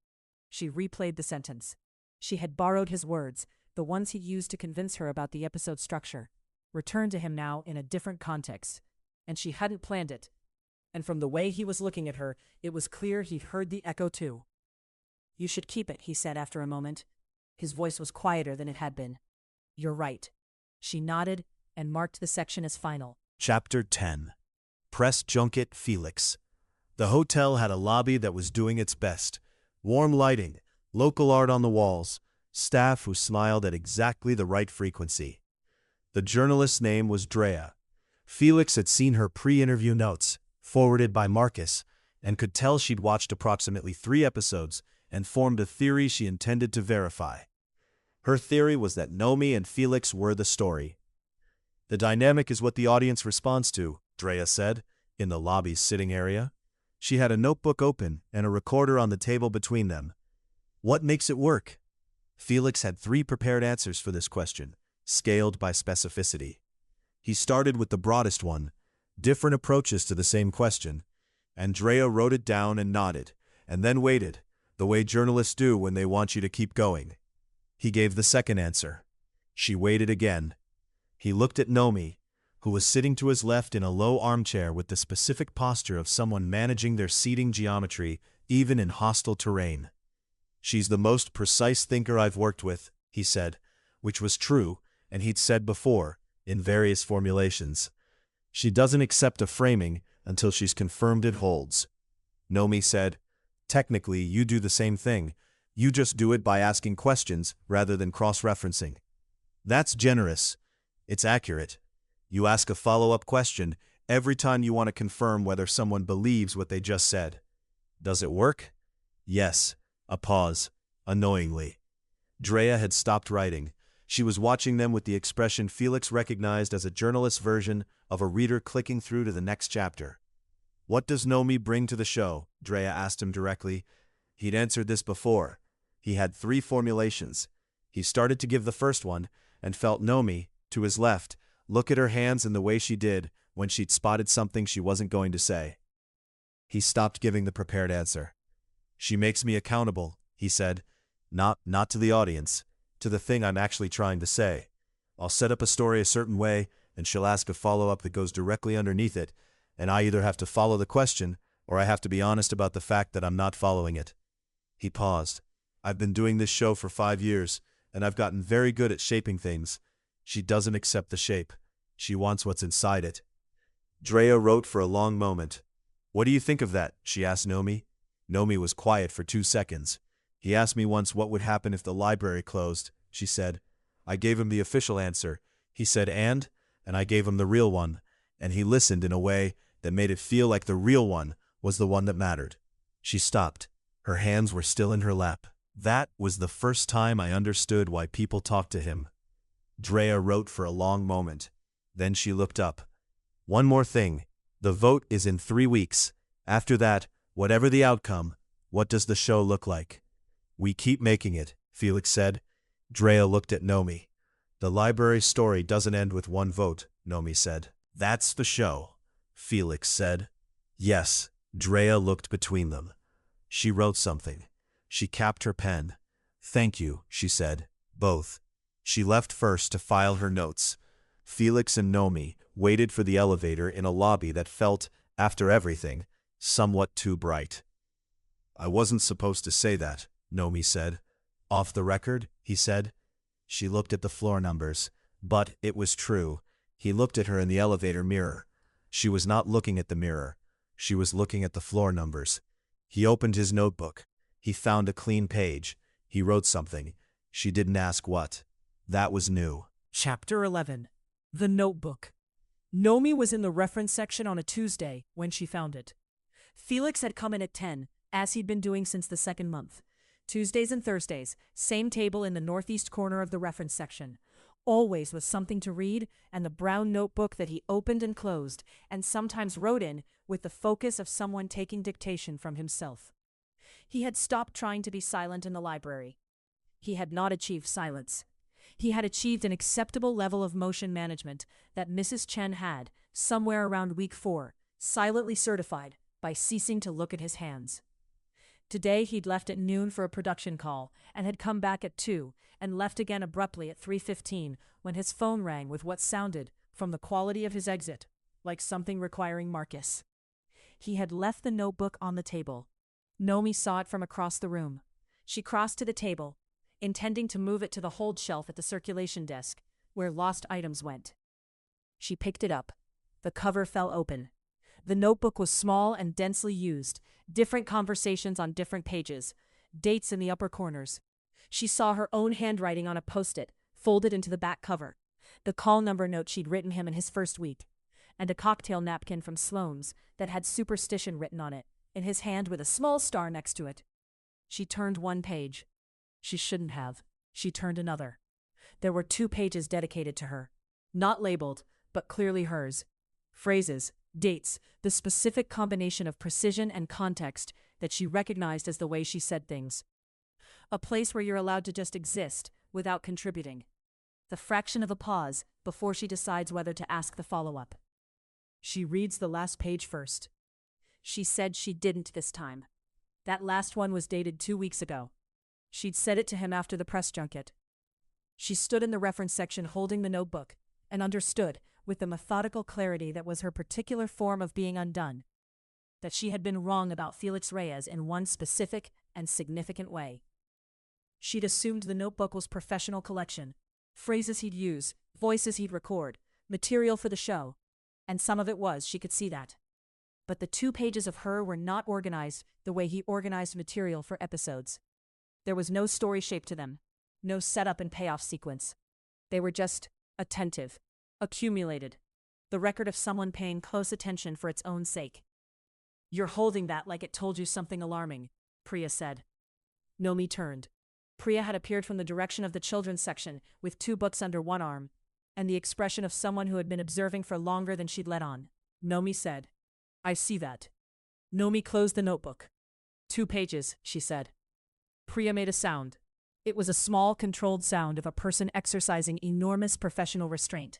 She replayed the sentence. She had borrowed his words, the ones he'd used to convince her about the episode structure, returned to him now in a different context. And she hadn't planned it. And from the way he was looking at her, it was clear he'd heard the echo too. "You should keep it," he said after a moment. His voice was quieter than it had been. "You're right." She nodded and marked the section as final. Chapter 10. Press Junket Felix. The hotel had a lobby that was doing its best. Warm lighting, local art on the walls, staff who smiled at exactly the right frequency. The journalist's name was Drea. Felix had seen her pre-interview notes, forwarded by Marcus, and could tell she'd watched approximately 3 episodes and formed a theory she intended to verify. Her theory was that Nomi and Felix were the story. "The dynamic is what the audience responds to," Drea said, in the lobby's sitting area. She had a notebook open and a recorder on the table between them. "What makes it work?" Felix had 3 prepared answers for this question, scaled by specificity. He started with the broadest one, different approaches to the same question, and Drea wrote it down and nodded, and then waited, the way journalists do when they want you to keep going. He gave the second answer. She waited again. He looked at Nomi, who was sitting to his left in a low armchair with the specific posture of someone managing their seating geometry, even in hostile terrain. "She's the most precise thinker I've worked with," he said, which was true, and he'd said before, in various formulations. "She doesn't accept a framing until she's confirmed it holds." Nomi said, "Technically, you do the same thing. You just do it by asking questions rather than cross-referencing." "That's generous. It's accurate. You ask a follow-up question every time you want to confirm whether someone believes what they just said." "Does it work?" "Yes." A pause. Annoyingly. Drea had stopped writing. She was watching them with the expression Felix recognized as a journalist's version of a reader clicking through to the next chapter. "What does Nomi bring to the show?" Drea asked him directly. He'd answered this before. He had 3 formulations. He started to give the first one, and felt Nomi, to his left, look at her hands in the way she did when she'd spotted something she wasn't going to say. He stopped giving the prepared answer. "She makes me accountable," he said. Not to the audience. To the thing I'm actually trying to say. I'll set up a story a certain way, and she'll ask a follow-up that goes directly underneath it, and I either have to follow the question, or I have to be honest about the fact that I'm not following it." He paused. "I've been doing this show for 5 years, and I've gotten very good at shaping things. She doesn't accept the shape. She wants what's inside it." Drea wrote for a long moment. "What do you think of that?" she asked Nomi. Nomi was quiet for 2 seconds. "He asked me once what would happen if the library closed," she said. "I gave him the official answer. He said, and I gave him the real one, and he listened in a way that made it feel like the real one was the one that mattered." She stopped. Her hands were still in her lap. "That was the first time I understood why people talked to him." Drea wrote for a long moment. Then she looked up. One more thing. The vote is in 3 weeks. After that, whatever the outcome, what does the show look like? We keep making it, Felix said. Drea looked at Nomi. The library story doesn't end with one vote, Nomi said. That's the show, Felix said. Yes, Drea looked between them. She wrote something. She capped her pen. Thank you, she said. Both. She left first to file her notes. Felix and Nomi waited for the elevator in a lobby that felt, after everything, somewhat too bright. I wasn't supposed to say that, Nomi said. Off the record, he said. She looked at the floor numbers. But it was true. He looked at her in the elevator mirror. She was not looking at the mirror. She was looking at the floor numbers. He opened his notebook. He found a clean page. He wrote something. She didn't ask what. That was new. Chapter 11. The Notebook. Nomi was in the reference section on a Tuesday when she found it. Felix had come in at 10, as he'd been doing since the second month. Tuesdays and Thursdays, same table in the northeast corner of the reference section. Always with something to read and the brown notebook that he opened and closed, and sometimes wrote in with the focus of someone taking dictation from himself. He had stopped trying to be silent in the library. He had not achieved silence. He had achieved an acceptable level of motion management that Mrs. Chen had, somewhere around week 4, silently certified by ceasing to look at his hands. Today he'd left at noon for a production call and had come back at 2 and left again abruptly at 3:15 when his phone rang with what sounded, from the quality of his exit, like something requiring Marcus. He had left the notebook on the table. Nomi saw it from across the room. She crossed to the table, intending to move it to the hold shelf at the circulation desk, where lost items went. She picked it up. The cover fell open. The notebook was small and densely used, different conversations on different pages, dates in the upper corners. She saw her own handwriting on a post-it, folded into the back cover, the call number note she'd written him in his first week, and a cocktail napkin from Sloane's that had superstition written on it, in his hand with a small star next to it. She turned one page. She shouldn't have. She turned another. There were 2 pages dedicated to her. Not labeled, but clearly hers. Phrases, dates, the specific combination of precision and context that she recognized as the way she said things. A place where you're allowed to just exist without contributing. The fraction of a pause before she decides whether to ask the follow-up. She reads the last page first. She said she didn't this time. That last one was dated 2 weeks ago. She'd said it to him after the press junket. She stood in the reference section holding the notebook and understood, with the methodical clarity that was her particular form of being undone, that she had been wrong about Felix Reyes in one specific and significant way. She'd assumed the notebook was professional collection, phrases he'd use, voices he'd record, material for the show, and some of it was, she could see that. But the 2 pages of her were not organized the way he organized material for episodes. There was no story shape to them, no setup and payoff sequence. They were just attentive, accumulated, the record of someone paying close attention for its own sake. You're holding that like it told you something alarming, Priya said. Nomi turned. Priya had appeared from the direction of the children's section with 2 books under one arm, and the expression of someone who had been observing for longer than she'd let on. Nomi said, I see that. Nomi closed the notebook. 2 pages, she said. Priya made a sound. It was a small, controlled sound of a person exercising enormous professional restraint.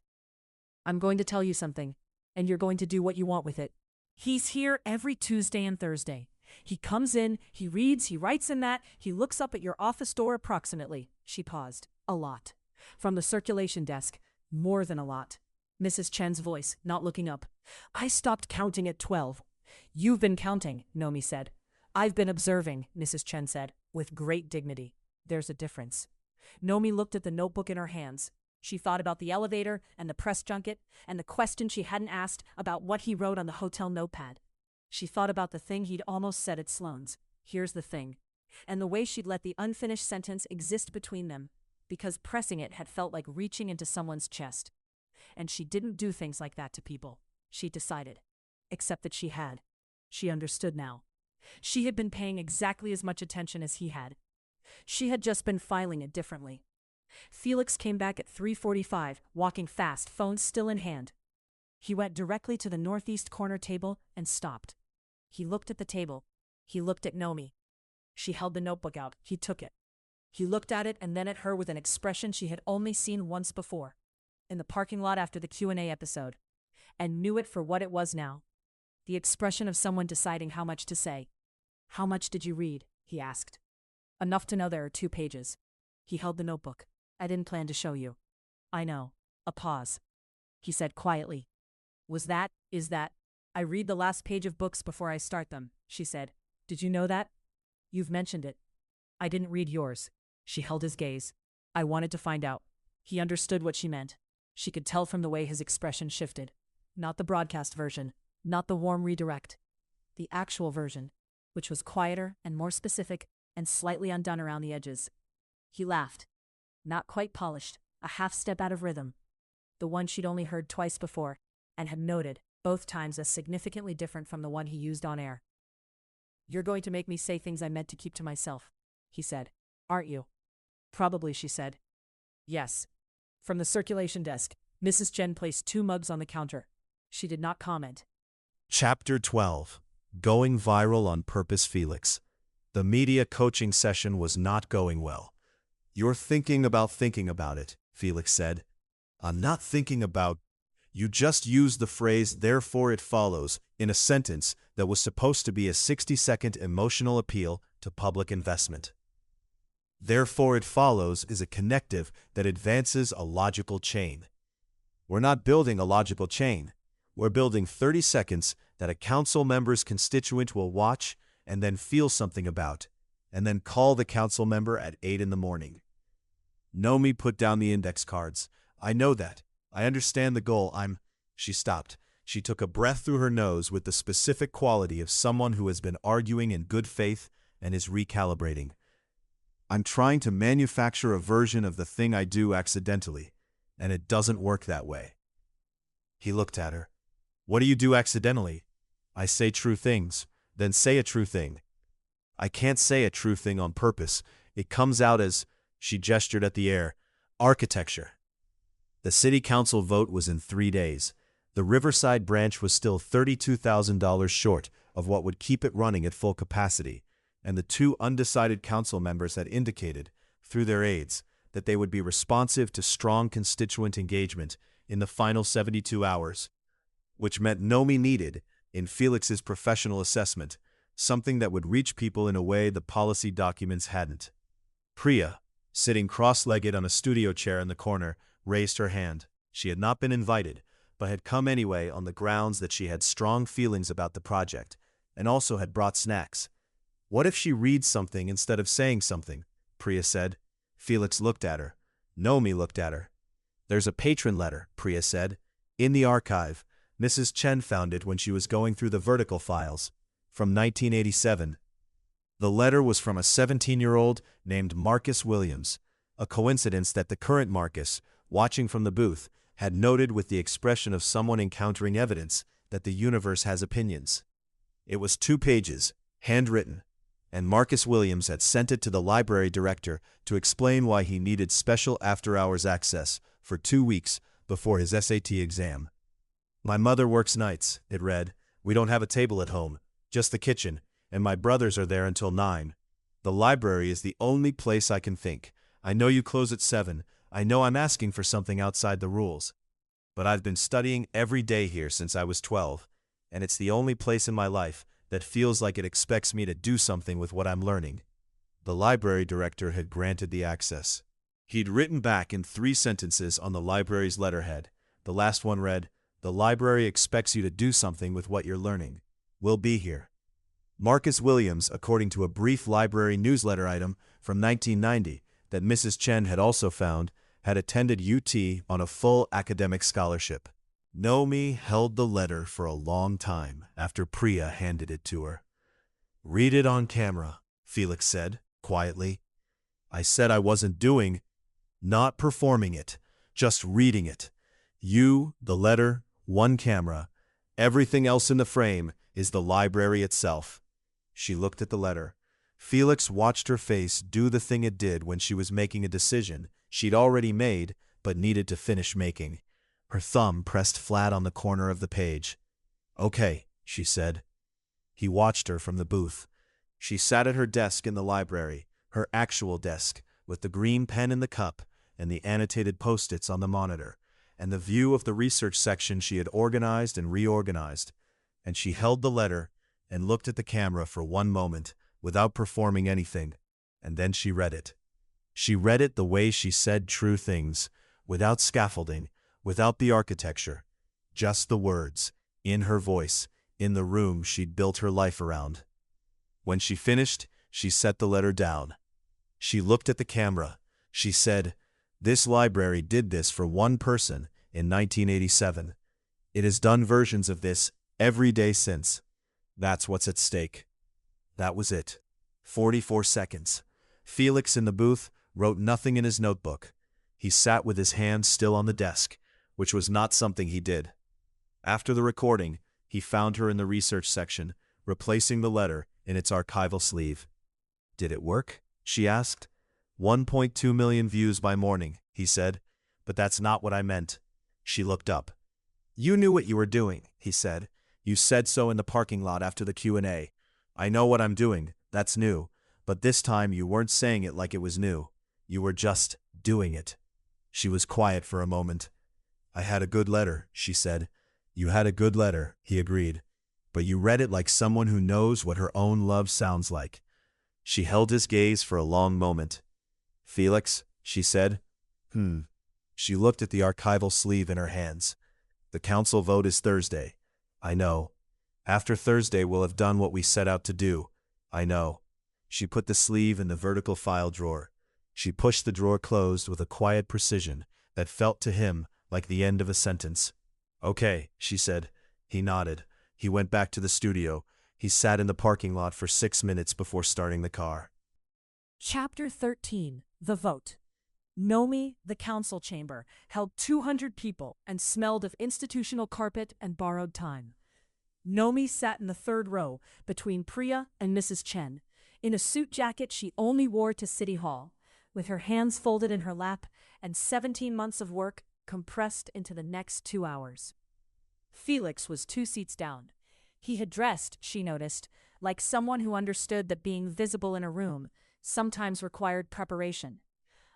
I'm going to tell you something, and you're going to do what you want with it. He's here every Tuesday and Thursday. He comes in, he reads, he writes in that, he looks up at your office door approximately. She paused. A lot. From the circulation desk, more than a lot. Mrs. Chen's voice, not looking up. I stopped counting at 12. You've been counting, Nomi said. I've been observing, Mrs. Chen said, with great dignity. There's a difference. Nomi looked at the notebook in her hands. She thought about the elevator and the press junket and the question she hadn't asked about what he wrote on the hotel notepad. She thought about the thing he'd almost said at Sloane's. Here's the thing. And the way she'd let the unfinished sentence exist between them, because pressing it had felt like reaching into someone's chest. And she didn't do things like that to people, she decided. Except that she had. She understood now. She had been paying exactly as much attention as he had. She had just been filing it differently. Felix came back at 3:45, walking fast, phone still in hand. He went directly to the northeast corner table and stopped. He looked at the table. He looked at Nomi. She held the notebook out. He took it. He looked at it and then at her with an expression she had only seen once before, in the parking lot after the Q&A episode, and knew it for what it was now. The expression of someone deciding how much to say. "How much did you read?" he asked. "Enough to know there are 2 pages. He held the notebook. "I didn't plan to show you." "I know." A pause. He said quietly. Is that? "I read the last page of books before I start them," she said. "Did you know that?" "You've mentioned it." "I didn't read yours." She held his gaze. "I wanted to find out." He understood what she meant. She could tell from the way his expression shifted. Not the broadcast version, not the warm redirect. The actual version, which was quieter and more specific and slightly undone around the edges. He laughed. Not quite polished, a half step out of rhythm. The one she'd only heard twice before, and had noted, both times, as significantly different from the one he used on air. "You're going to make me say things I meant to keep to myself," he said. "Aren't you?" "Probably," she said. "Yes." From the circulation desk, Mrs. Chen placed 2 mugs on the counter. She did not comment. Chapter 12. Going viral on purpose. Felix. The media coaching session was not going well. "You're thinking about it," Felix said. "I'm not thinking about." You just used the phrase "therefore it follows" in a sentence that was supposed to be a 60-second emotional appeal to public investment. "Therefore it follows" is a connective that advances a logical chain. We're not building a logical chain. We're building 30 seconds that a council member's constituent will watch and then feel something about, and then call the council member at 8 in the morning. Nomi put down the index cards. "I know that. I understand the goal. She stopped. She took a breath through her nose with the specific quality of someone who has been arguing in good faith and is recalibrating. "I'm trying to manufacture a version of the thing I do accidentally, and it doesn't work that way." He looked at her. "What do you do accidentally?" "I say true things." "Then say a true thing." "I can't say a true thing on purpose. It comes out as," she gestured at the air, "architecture." The city council vote was in 3 days. The Riverside branch was still $32,000 short of what would keep it running at full capacity, and the 2 undecided council members had indicated, through their aides, that they would be responsive to strong constituent engagement in the final 72 hours, which meant Nomi needed, in Felix's professional assessment, something that would reach people in a way the policy documents hadn't. Priya, sitting cross-legged on a studio chair in the corner, raised her hand. She had not been invited, but had come anyway on the grounds that she had strong feelings about the project, and also had brought snacks. "What if she reads something instead of saying something?" Priya said. Felix looked at her. Nomi looked at her. "There's a patron letter," Priya said. "In the archive. Mrs. Chen found it when she was going through the vertical files. From 1987. The letter was from a 17-year-old named Marcus Williams, a coincidence that the current Marcus, watching from the booth, had noted with the expression of someone encountering evidence that the universe has opinions. It was 2 pages, handwritten, and Marcus Williams had sent it to the library director to explain why he needed special after-hours access for 2 weeks before his SAT exam. "My mother works nights," it read. "We don't have a table at home, just the kitchen, and my brothers are there until 9. The library is the only place I can think. I know you close at 7. I know I'm asking for something outside the rules. But I've been studying every day here since I was 12, and it's the only place in my life that feels like it expects me to do something with what I'm learning." The library director had granted the access. He'd written back in 3 sentences on the library's letterhead. The last one read, "The library expects you to do something with what you're learning. We'll be here." Marcus Williams, according to a brief library newsletter item from 1990 that Mrs. Chen had also found, had attended UT on a full academic scholarship. Nomi held the letter for a long time after Priya handed it to her. "Read it on camera," Felix said, quietly. "I said I wasn't not performing it, just reading it. You, the letter, 1 camera. Everything else in the frame is the library itself." She looked at the letter. Felix watched her face do the thing it did when she was making a decision she'd already made but needed to finish making. Her thumb pressed flat on the corner of the page. "Okay," she said. He watched her from the booth. She sat at her desk in the library, her actual desk, with the green pen in the cup and the annotated post-its on the monitor, and the view of the research section she had organized and reorganized. And she held the letter and looked at the camera for one moment without performing anything, and then she read it. She read it the way she said true things, without scaffolding, without the architecture, just the words, in her voice, in the room she'd built her life around. When she finished, she set the letter down. She looked at the camera. She said, "This library did this for one person in 1987. It has done versions of this every day since. That's what's at stake." That was it. 44 seconds. Felix in the booth wrote nothing in his notebook. He sat with his hands still on the desk, which was not something he did. After the recording, he found her in the research section, replacing the letter in its archival sleeve. "Did it work?" she asked. 1.2 million views by morning, he said. "But that's not what I meant." She looked up. "You knew what you were doing," he said. "You said so in the parking lot after the Q&A. I know what I'm doing, that's new. But this time you weren't saying it like it was new. You were just doing it." She was quiet for a moment. "I had a good letter," she said. "You had a good letter," he agreed. "But you read it like someone who knows what her own love sounds like." She held his gaze for a long moment. "Felix," she said. She looked at the archival sleeve in her hands. "The council vote is Thursday. I know. After Thursday we'll have done what we set out to do. I know." She put the sleeve in the vertical file drawer. She pushed the drawer closed with a quiet precision that felt to him like the end of a sentence. "Okay," she said. He nodded. He went back to the studio. He sat in the parking lot for 6 minutes before starting the car. Chapter 13. The Vote. Nomi, the council chamber, held 200 people and smelled of institutional carpet and borrowed time. Nomi sat in the third row between Priya and Mrs. Chen, in a suit jacket she only wore to City Hall, with her hands folded in her lap and 17 months of work compressed into the next 2 hours. Felix was 2 seats down. He had dressed, she noticed, like someone who understood that being visible in a room sometimes required preparation.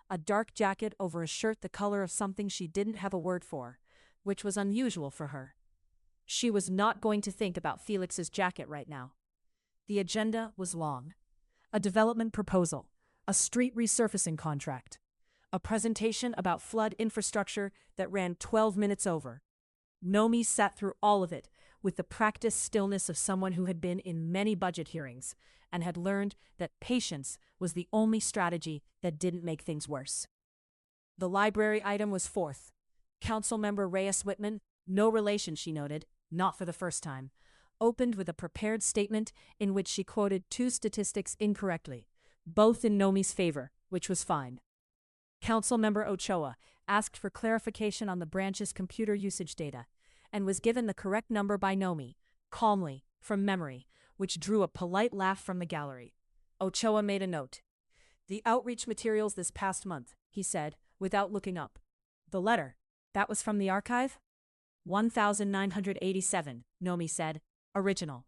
A dark jacket over a shirt the color of something she didn't have a word for, which was unusual for her. She was not going to think about Felix's jacket right now. The agenda was long. A development proposal, a street resurfacing contract, a presentation about flood infrastructure that ran 12 minutes over. Nomi sat through all of it with the practiced stillness of someone who had been in many budget hearings and had learned that patience was the only strategy that didn't make things worse. The library item was fourth. Councilmember Reyes Whitman, no relation, she noted, not for the first time, opened with a prepared statement in which she quoted 2 statistics incorrectly, both in Nomi's favor, which was fine. Councilmember Ochoa asked for clarification on the branch's computer usage data and was given the correct number by Nomi, calmly, from memory, which drew a polite laugh from the gallery. Ochoa made a note. "The outreach materials this past month," he said, without looking up. "The letter, that was from the archive?" 1987, Nomi said. "Original."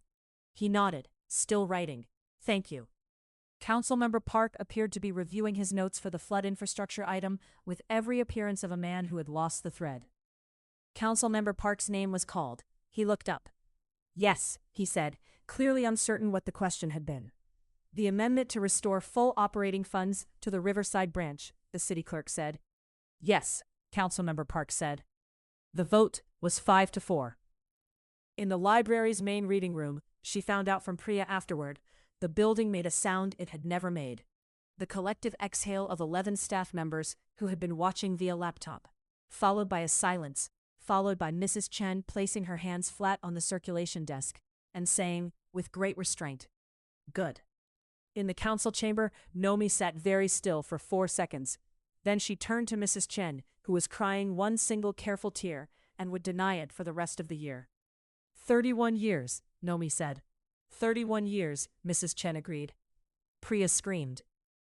He nodded, still writing. "Thank you." Councilmember Park appeared to be reviewing his notes for the flood infrastructure item with every appearance of a man who had lost the thread. Councilmember Park's name was called. He looked up. "Yes," he said, clearly uncertain what the question had been. "The amendment to restore full operating funds to the Riverside branch," the city clerk said. "Yes," Councilmember Park said. The vote was 5-4. In the library's main reading room, she found out from Priya afterward, the building made a sound it had never made. The collective exhale of 11 staff members who had been watching via laptop, followed by a silence, followed by Mrs. Chen placing her hands flat on the circulation desk and saying, with great restraint, "Good." In the council chamber, Nomi sat very still for 4 seconds. Then she turned to Mrs. Chen, who was crying one single careful tear and would deny it for the rest of the year. 31 years, Nomi said. 31 years, Mrs. Chen agreed. Priya screamed.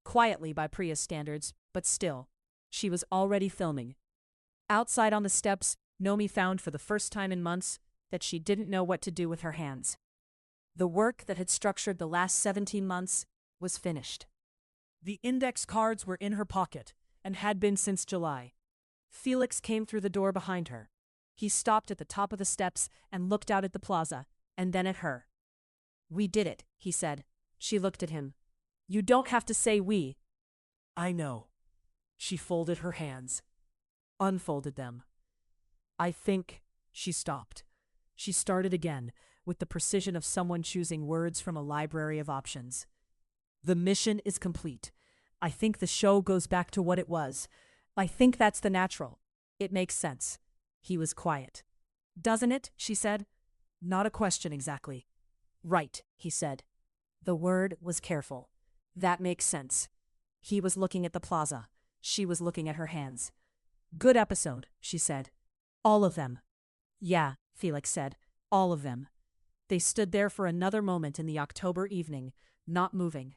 Quietly by Priya's standards, but still. She was already filming. Outside on the steps, Nomi found for the first time in months that she didn't know what to do with her hands. The work that had structured the last 17 months was finished. The index cards were in her pocket, and had been since July. Felix came through the door behind her. He stopped at the top of the steps and looked out at the plaza, and then at her. "We did it," he said. She looked at him. "You don't have to say we." "I know." She folded her hands. Unfolded them. "I think—" She stopped. She started again, with the precision of someone choosing words from a library of options. "The mission is complete. I think the show goes back to what it was. I think that's the natural. It makes sense." He was quiet. "Doesn't it?" she said. "Not a question exactly." "Right," he said. The word was careful. "That makes sense." He was looking at the plaza. She was looking at her hands. "Good episode," she said. "All of them." "Yeah," Felix said. "All of them." They stood there for another moment in the October evening, not moving.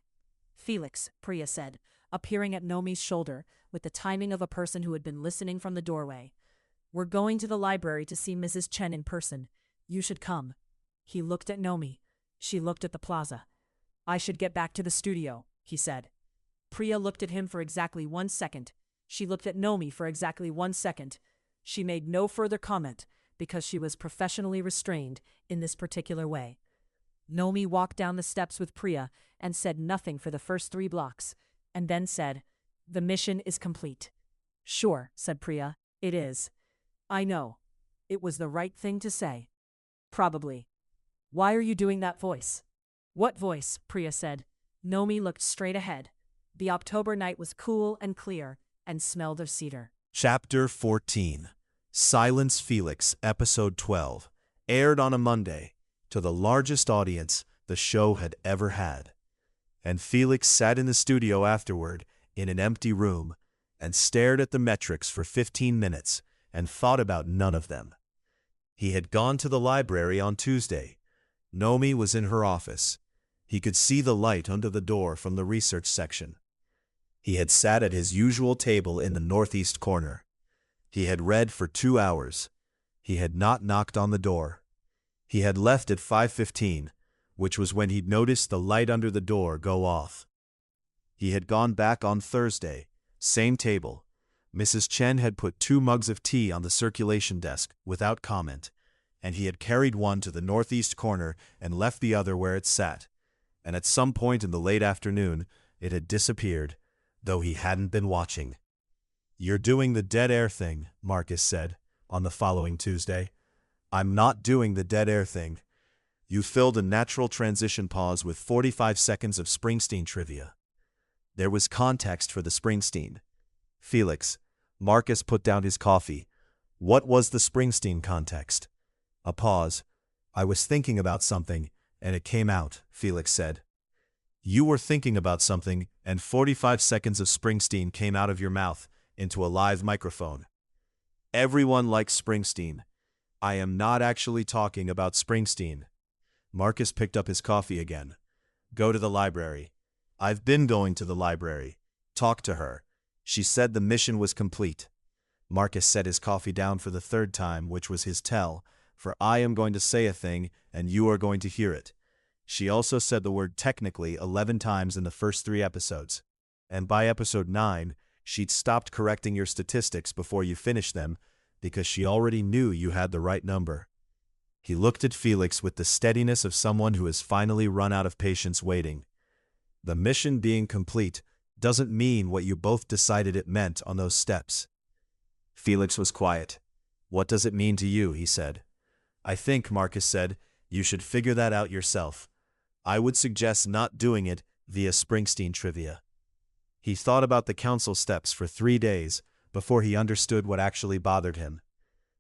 "Felix," Priya said, appearing at Nomi's shoulder with the timing of a person who had been listening from the doorway. "We're going to the library to see Mrs. Chen in person. You should come." He looked at Nomi. She looked at the plaza. "I should get back to the studio," he said. Priya looked at him for exactly 1 second. She looked at Nomi for exactly 1 second. She made no further comment because she was professionally restrained in this particular way. Nomi walked down the steps with Priya and said nothing for the first 3 blocks, and then said, "The mission is complete." "Sure," said Priya. "It is." "I know. It was the right thing to say." "Probably." "Why are you doing that voice?" "What voice?" Priya said. Nomi looked straight ahead. The October night was cool and clear and smelled of cedar. Chapter 14. Silence Felix, Episode 12, aired on a Monday, to the largest audience the show had ever had. And Felix sat in the studio afterward, in an empty room, and stared at the metrics for 15 minutes and thought about none of them. He had gone to the library on Tuesday. Nomi was in her office. He could see the light under the door from the research section. He had sat at his usual table in the northeast corner. He had read for 2 hours. He had not knocked on the door. He had left at 5:15, which was when he'd noticed the light under the door go off. He had gone back on Thursday, same table. Mrs. Chen had put 2 mugs of tea on the circulation desk without comment, and he had carried one to the northeast corner and left the other where it sat, and at some point in the late afternoon it had disappeared, though he hadn't been watching. "You're doing the dead air thing," Marcus said, on the following Tuesday. "I'm not doing the dead air thing." You filled a natural transition pause with 45 seconds of Springsteen trivia. There was context for the Springsteen. "Felix," Marcus put down his coffee. "What was the Springsteen context?" A pause. "I was thinking about something, and it came out," Felix said. "You were thinking about something, and 45 seconds of Springsteen came out of your mouth into a live microphone. Everyone likes Springsteen. I am not actually talking about Springsteen." Marcus picked up his coffee again. "Go to the library." "I've been going to the library. Talk to her. She said the mission was complete." Marcus set his coffee down for the 3rd time, which was his tell, for I am going to say a thing and you are going to hear it. She also said the word technically 11 times in the first 3 episodes. And by episode 9, she'd stopped correcting your statistics before you finished them because she already knew you had the right number. He looked at Felix with the steadiness of someone who has finally run out of patience waiting. "The mission being complete doesn't mean what you both decided it meant on those steps." Felix was quiet. "What does it mean to you?" he said. "I think," Marcus said, "you should figure that out yourself. I would suggest not doing it via Springsteen trivia." He thought about the council steps for 3 days before he understood what actually bothered him.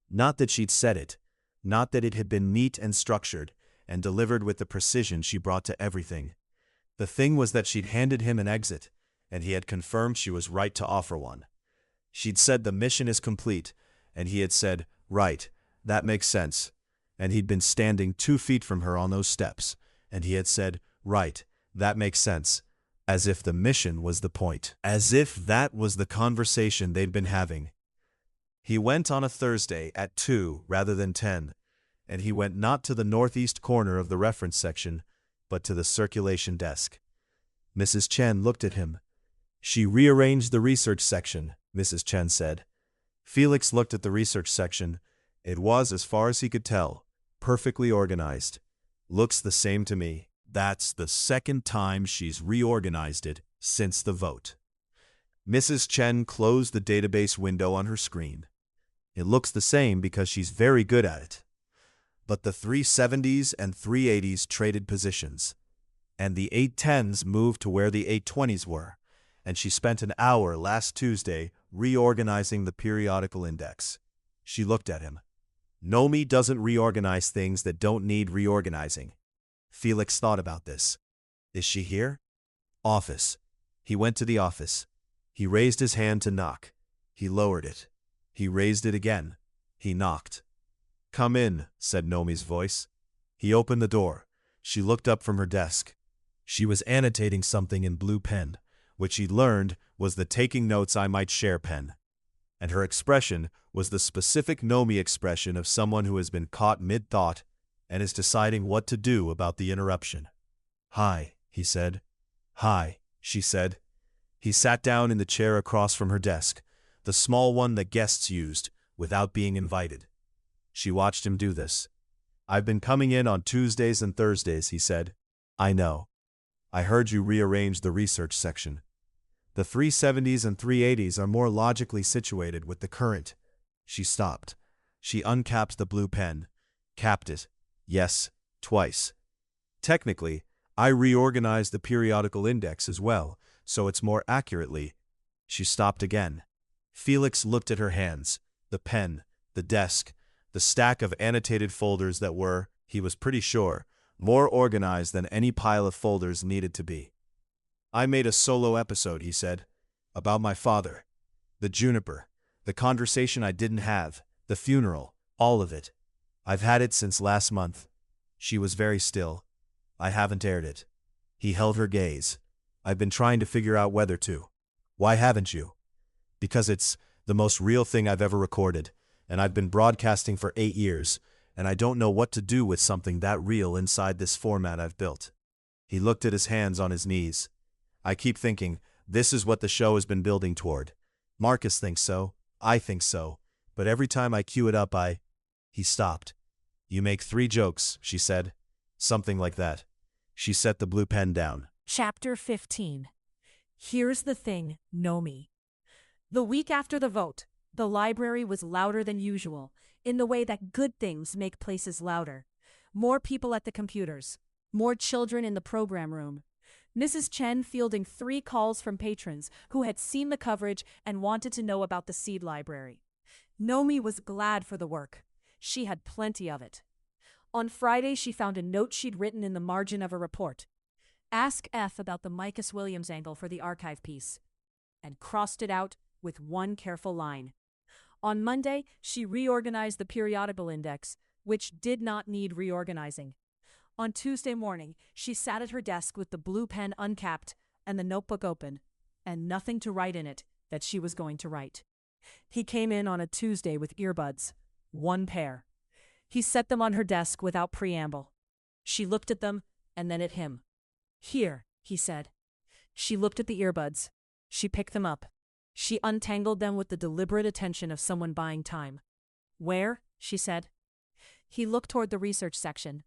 Not that she'd said it, not that it had been neat and structured and delivered with the precision she brought to everything. The thing was that she'd handed him an exit, and he had confirmed she was right to offer one. She'd said the mission is complete, and he had said, "Right, that makes sense." And he'd been standing 2 feet from her on those steps, and he had said, "Right, that makes sense." as if the mission was the point, as if that was the conversation they'd been having. He went on a Thursday at 2 rather than 10, and he went not to the northeast corner of the reference section, but to the circulation desk. Mrs. Chen looked at him. She rearranged the research section, Mrs. Chen said. Felix looked at the research section. It was, as far as he could tell, perfectly organized. Looks the same to me. That's the second time she's reorganized it since the vote. Mrs. Chen closed the database window on her screen. It looks the same because she's very good at it. But the 370s and 380s traded positions, and the 810s moved to where the 820s were, and she spent an hour last Tuesday reorganizing the periodical index. She looked at him. Nomi doesn't reorganize things that don't need reorganizing. Felix thought about this. Is she here? Office. He went to the office. He raised his hand to knock. He lowered it. He raised it again. He knocked. Come in, said Nomi's voice. He opened the door. She looked up from her desk. She was annotating something in blue pen, which he learned was the taking notes I might share pen. And her expression was the specific Nomi expression of someone who has been caught mid-thought and is deciding what to do about the interruption. Hi, he said. Hi, she said. He sat down in the chair across from her desk, the small one that guests used, without being invited. She watched him do this. I've been coming in on Tuesdays and Thursdays, he said. I know. I heard you rearrange the research section. The 370s and 380s are more logically situated with the current. She stopped. She uncapped the blue pen. Capped it. Yes, twice. Technically, I reorganized the periodical index as well, so it's more accurately. She stopped again. Felix looked at her hands, the pen, the desk, the stack of annotated folders that were, he was pretty sure, more organized than any pile of folders needed to be. I made a solo episode, he said, about my father. The juniper, the conversation I didn't have, the funeral, all of it. I've had it since last month. She was very still. I haven't aired it. He held her gaze. I've been trying to figure out whether to. Why haven't you? Because it's the most real thing I've ever recorded, and I've been broadcasting for 8 years, and I don't know what to do with something that real inside this format I've built. He looked at his hands on his knees. I keep thinking, this is what the show has been building toward. Marcus thinks so, I think so, but every time I cue it up He stopped. You make 3 jokes, she said. Something like that. She set the blue pen down. Chapter 15. Here's the thing, Nomi. The week after the vote, the library was louder than usual, in the way that good things make places louder. More people at the computers. More children in the program room. Mrs. Chen fielding 3 calls from patrons who had seen the coverage and wanted to know about the seed library. Nomi was glad for the work. She had plenty of it. On Friday, she found a note she'd written in the margin of a report. Ask F about the Micus Williams angle for the archive piece, and crossed it out with one careful line. On Monday, she reorganized the periodical index, which did not need reorganizing. On Tuesday morning, she sat at her desk with the blue pen uncapped and the notebook open, and nothing to write in it that she was going to write. He came in on a Tuesday with earbuds, 1 pair. He set them on her desk without preamble. She looked at them and then at him. Here, he said. She looked at the earbuds. She picked them up. She untangled them with the deliberate attention of someone buying time. Where? She said. He looked toward the research section.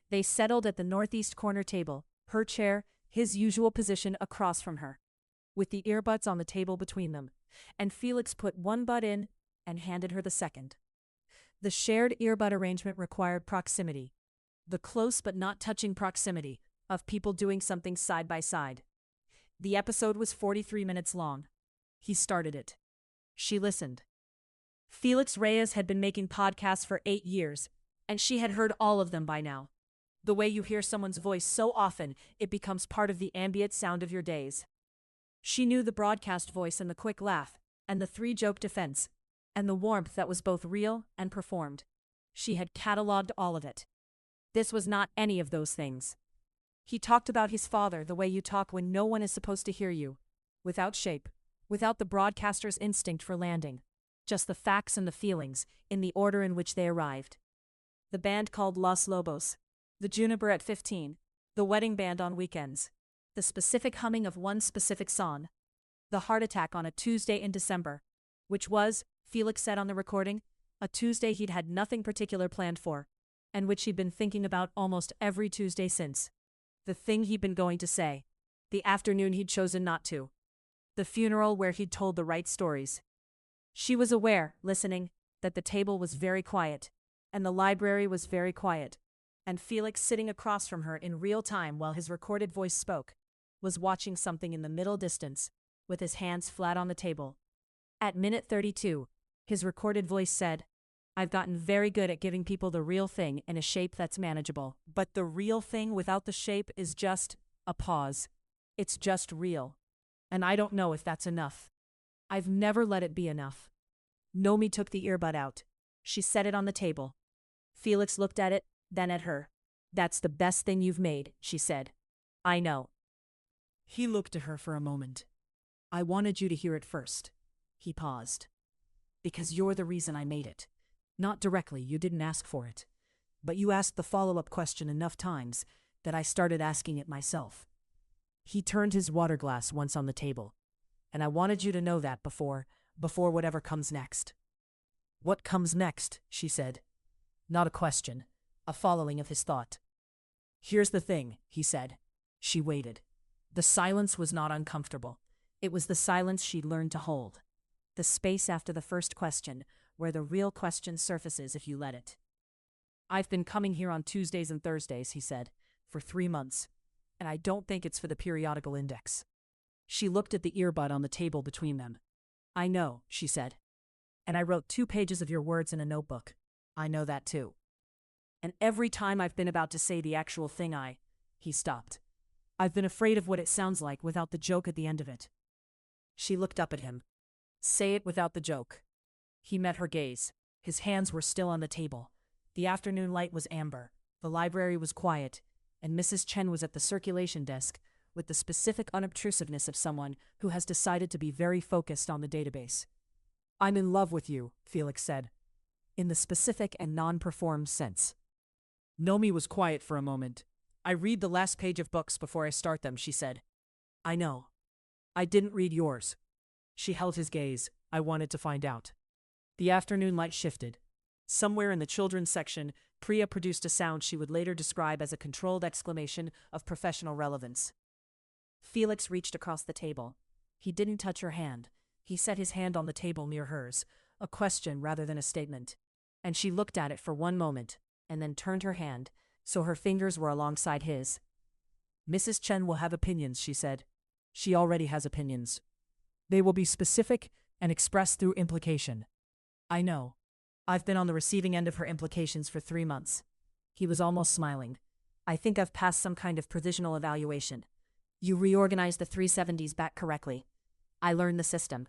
They settled at the northeast corner table, her chair, his usual position across from her, with the earbuds on the table between them, and Felix put one bud in and handed her the second. The shared earbud arrangement required proximity, the close but not touching proximity of people doing something side by side. The episode was 43 minutes long. He started it. She listened. Felix Reyes had been making podcasts for 8 years, and she had heard all of them by now. The way you hear someone's voice so often, it becomes part of the ambient sound of your days. She knew the broadcast voice and the quick laugh, and the 3-joke defense, and the warmth that was both real and performed. She had cataloged all of it. This was not any of those things. He talked about his father the way you talk when no one is supposed to hear you. Without shape, without the broadcaster's instinct for landing. Just the facts and the feelings, in the order in which they arrived. The band called Los Lobos. The Juniper at 15. The wedding band on weekends. The specific humming of one specific song. The heart attack on a Tuesday in December. Which was, Felix said on the recording, a Tuesday he'd had nothing particular planned for, and which he'd been thinking about almost every Tuesday since. The thing he'd been going to say. The afternoon he'd chosen not to. The funeral where he'd told the right stories. She was aware, listening, that the table was very quiet, and the library was very quiet, and Felix, sitting across from her in real time while his recorded voice spoke, was watching something in the middle distance, with his hands flat on the table. At minute 32, his recorded voice said, "I've gotten very good at giving people the real thing in a shape that's manageable, but the real thing without the shape is just a pause. It's just real. And I don't know if that's enough. I've never let it be enough." Nomi took the earbud out. She set it on the table. Felix looked at it, then at her. "That's the best thing you've made," she said. "I know." He looked at her for a moment. "I wanted you to hear it first." He paused. "Because you're the reason I made it. Not directly, you didn't ask for it. But you asked the follow-up question enough times that I started asking it myself." He turned his water glass once on the table. "And I wanted you to know that before whatever comes next." "What comes next?" she said. Not a question, a following of his thought. "Here's the thing," he said. She waited. The silence was not uncomfortable. It was the silence she'd learned to hold. The space after the first question, where the real question surfaces if you let it. "I've been coming here on Tuesdays and Thursdays," he said, "for 3 months. And I don't think it's for the periodical index." She looked at the earbud on the table between them. "I know," she said. "And I wrote 2 pages of your words in a notebook. I know that too. And every time I've been about to say the actual thing He stopped. "I've been afraid of what it sounds like without the joke at the end of it." She looked up at him. "Say it without the joke." He met her gaze. His hands were still on the table. The afternoon light was amber. The library was quiet, and Mrs. Chen was at the circulation desk with the specific unobtrusiveness of someone who has decided to be very focused on the database. "I'm in love with you," Felix said, in the specific and non-performed sense. Nomi was quiet for a moment. "I read the last page of books before I start them," she said. "I know. I didn't read yours." She held his gaze. "I wanted to find out." The afternoon light shifted. Somewhere in the children's section, Priya produced a sound she would later describe as a controlled exclamation of professional relevance. Felix reached across the table. He didn't touch her hand. He set his hand on the table near hers, a question rather than a statement. And she looked at it for one moment, and then turned her hand, so her fingers were alongside his. "Mrs. Chen will have opinions," she said. "She already has opinions. They will be specific and expressed through implication. I know. I've been on the receiving end of her implications for 3 months." He was almost smiling. "I think I've passed some kind of provisional evaluation. You reorganized the 370s back correctly. I learned the system."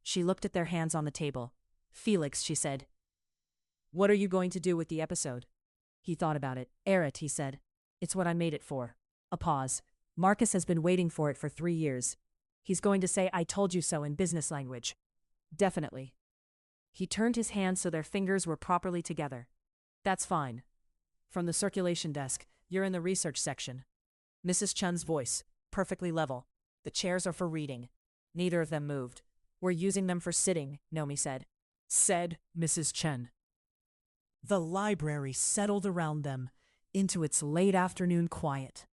She looked at their hands on the table. "Felix," she said. "What are you going to do with the episode?" He thought about it. "Air it," he said. "It's what I made it for." A pause. "Marcus has been waiting for it for 3 years. He's going to say 'I told you so' in business language." "Definitely." He turned his hands so their fingers were properly together. "That's fine. From the circulation desk, you're in the research section." Mrs. Chen's voice, perfectly level. "The chairs are for reading." Neither of them moved. "We're using them for sitting," Nomi said. Said Mrs. Chen. The library settled around them into its late afternoon quiet.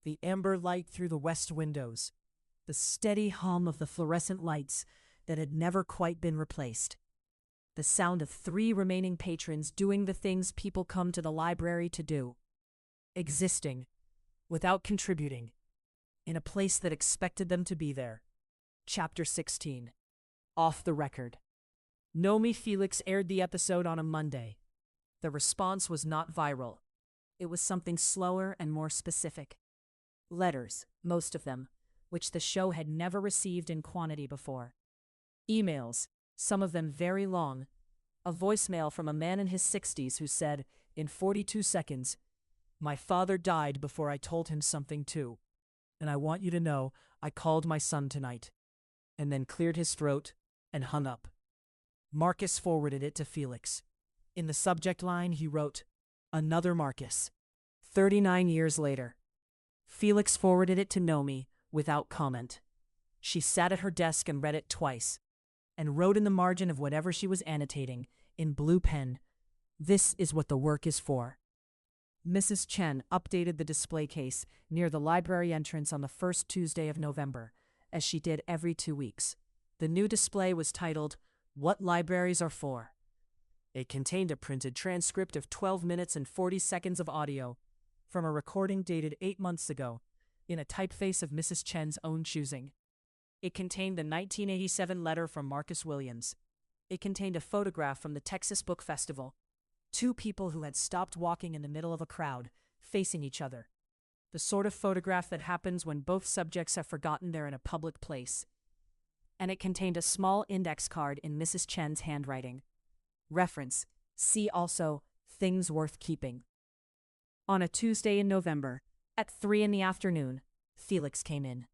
The amber light through the west windows. The steady hum of the fluorescent lights that had never quite been replaced. The sound of 3 remaining patrons doing the things people come to the library to do. Existing, without contributing, in a place that expected them to be there. Chapter 16. Off the Record. Nomi Felix aired the episode on a Monday. The response was not viral. It was something slower and more specific. Letters, most of them, which the show had never received in quantity before. Emails, some of them very long. A voicemail from a man in his 60s who said, in 42 seconds, My father died before I told him something too. And I want you to know I called my son tonight. And then cleared his throat and hung up. Marcus forwarded it to Felix. In the subject line, he wrote, "Another Marcus." 39 years later. Felix forwarded it to Nomi without comment. She sat at her desk and read it twice, and wrote in the margin of whatever she was annotating, in blue pen, "This is what the work is for." Mrs. Chen updated the display case near the library entrance on the first Tuesday of November, as she did every 2 weeks. The new display was titled, "What Libraries Are For." It contained a printed transcript of 12 minutes and 40 seconds of audio from a recording dated 8 months ago, in a typeface of Mrs. Chen's own choosing. It contained the 1987 letter from Marcus Williams. It contained a photograph from the Texas Book Festival. 2 people who had stopped walking in the middle of a crowd, facing each other. The sort of photograph that happens when both subjects have forgotten they're in a public place. And it contained a small index card in Mrs. Chen's handwriting. Reference: see also, Things Worth Keeping. On a Tuesday in November, at 3 in the afternoon, Felix came in.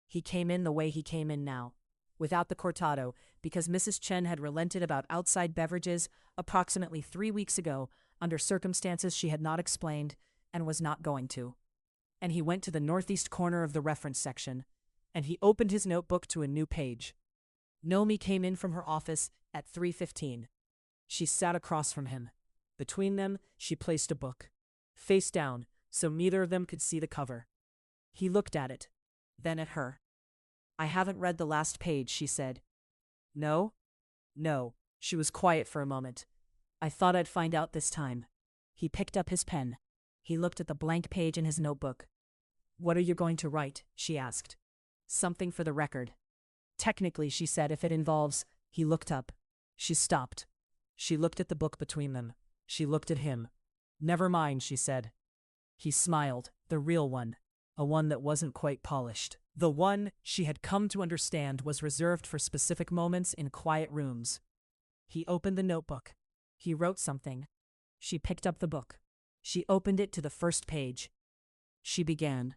He came in the way he came in now, without the cortado, because Mrs. Chen had relented about outside beverages approximately 3 weeks ago under circumstances she had not explained and was not going to. And he went to the northeast corner of the reference section, and he opened his notebook to a new page. Nomi came in from her office at 3:15. She sat across from him. Between them, she placed a book, face down, so neither of them could see the cover. He looked at it, then at her. "I haven't read the last page," she said. "No?" "No." She was quiet for a moment. "I thought I'd find out this time." He picked up his pen. He looked at the blank page in his notebook. "What are you going to write?" she asked. "Something for the record." "Technically," she said, "if it involves—" He looked up. She stopped. She looked at the book between them. She looked at him. "Never mind," she said. He smiled, the real one, a one that wasn't quite polished. The one, she had come to understand, was reserved for specific moments in quiet rooms. He opened the notebook. He wrote something. She picked up the book. She opened it to the first page. She began.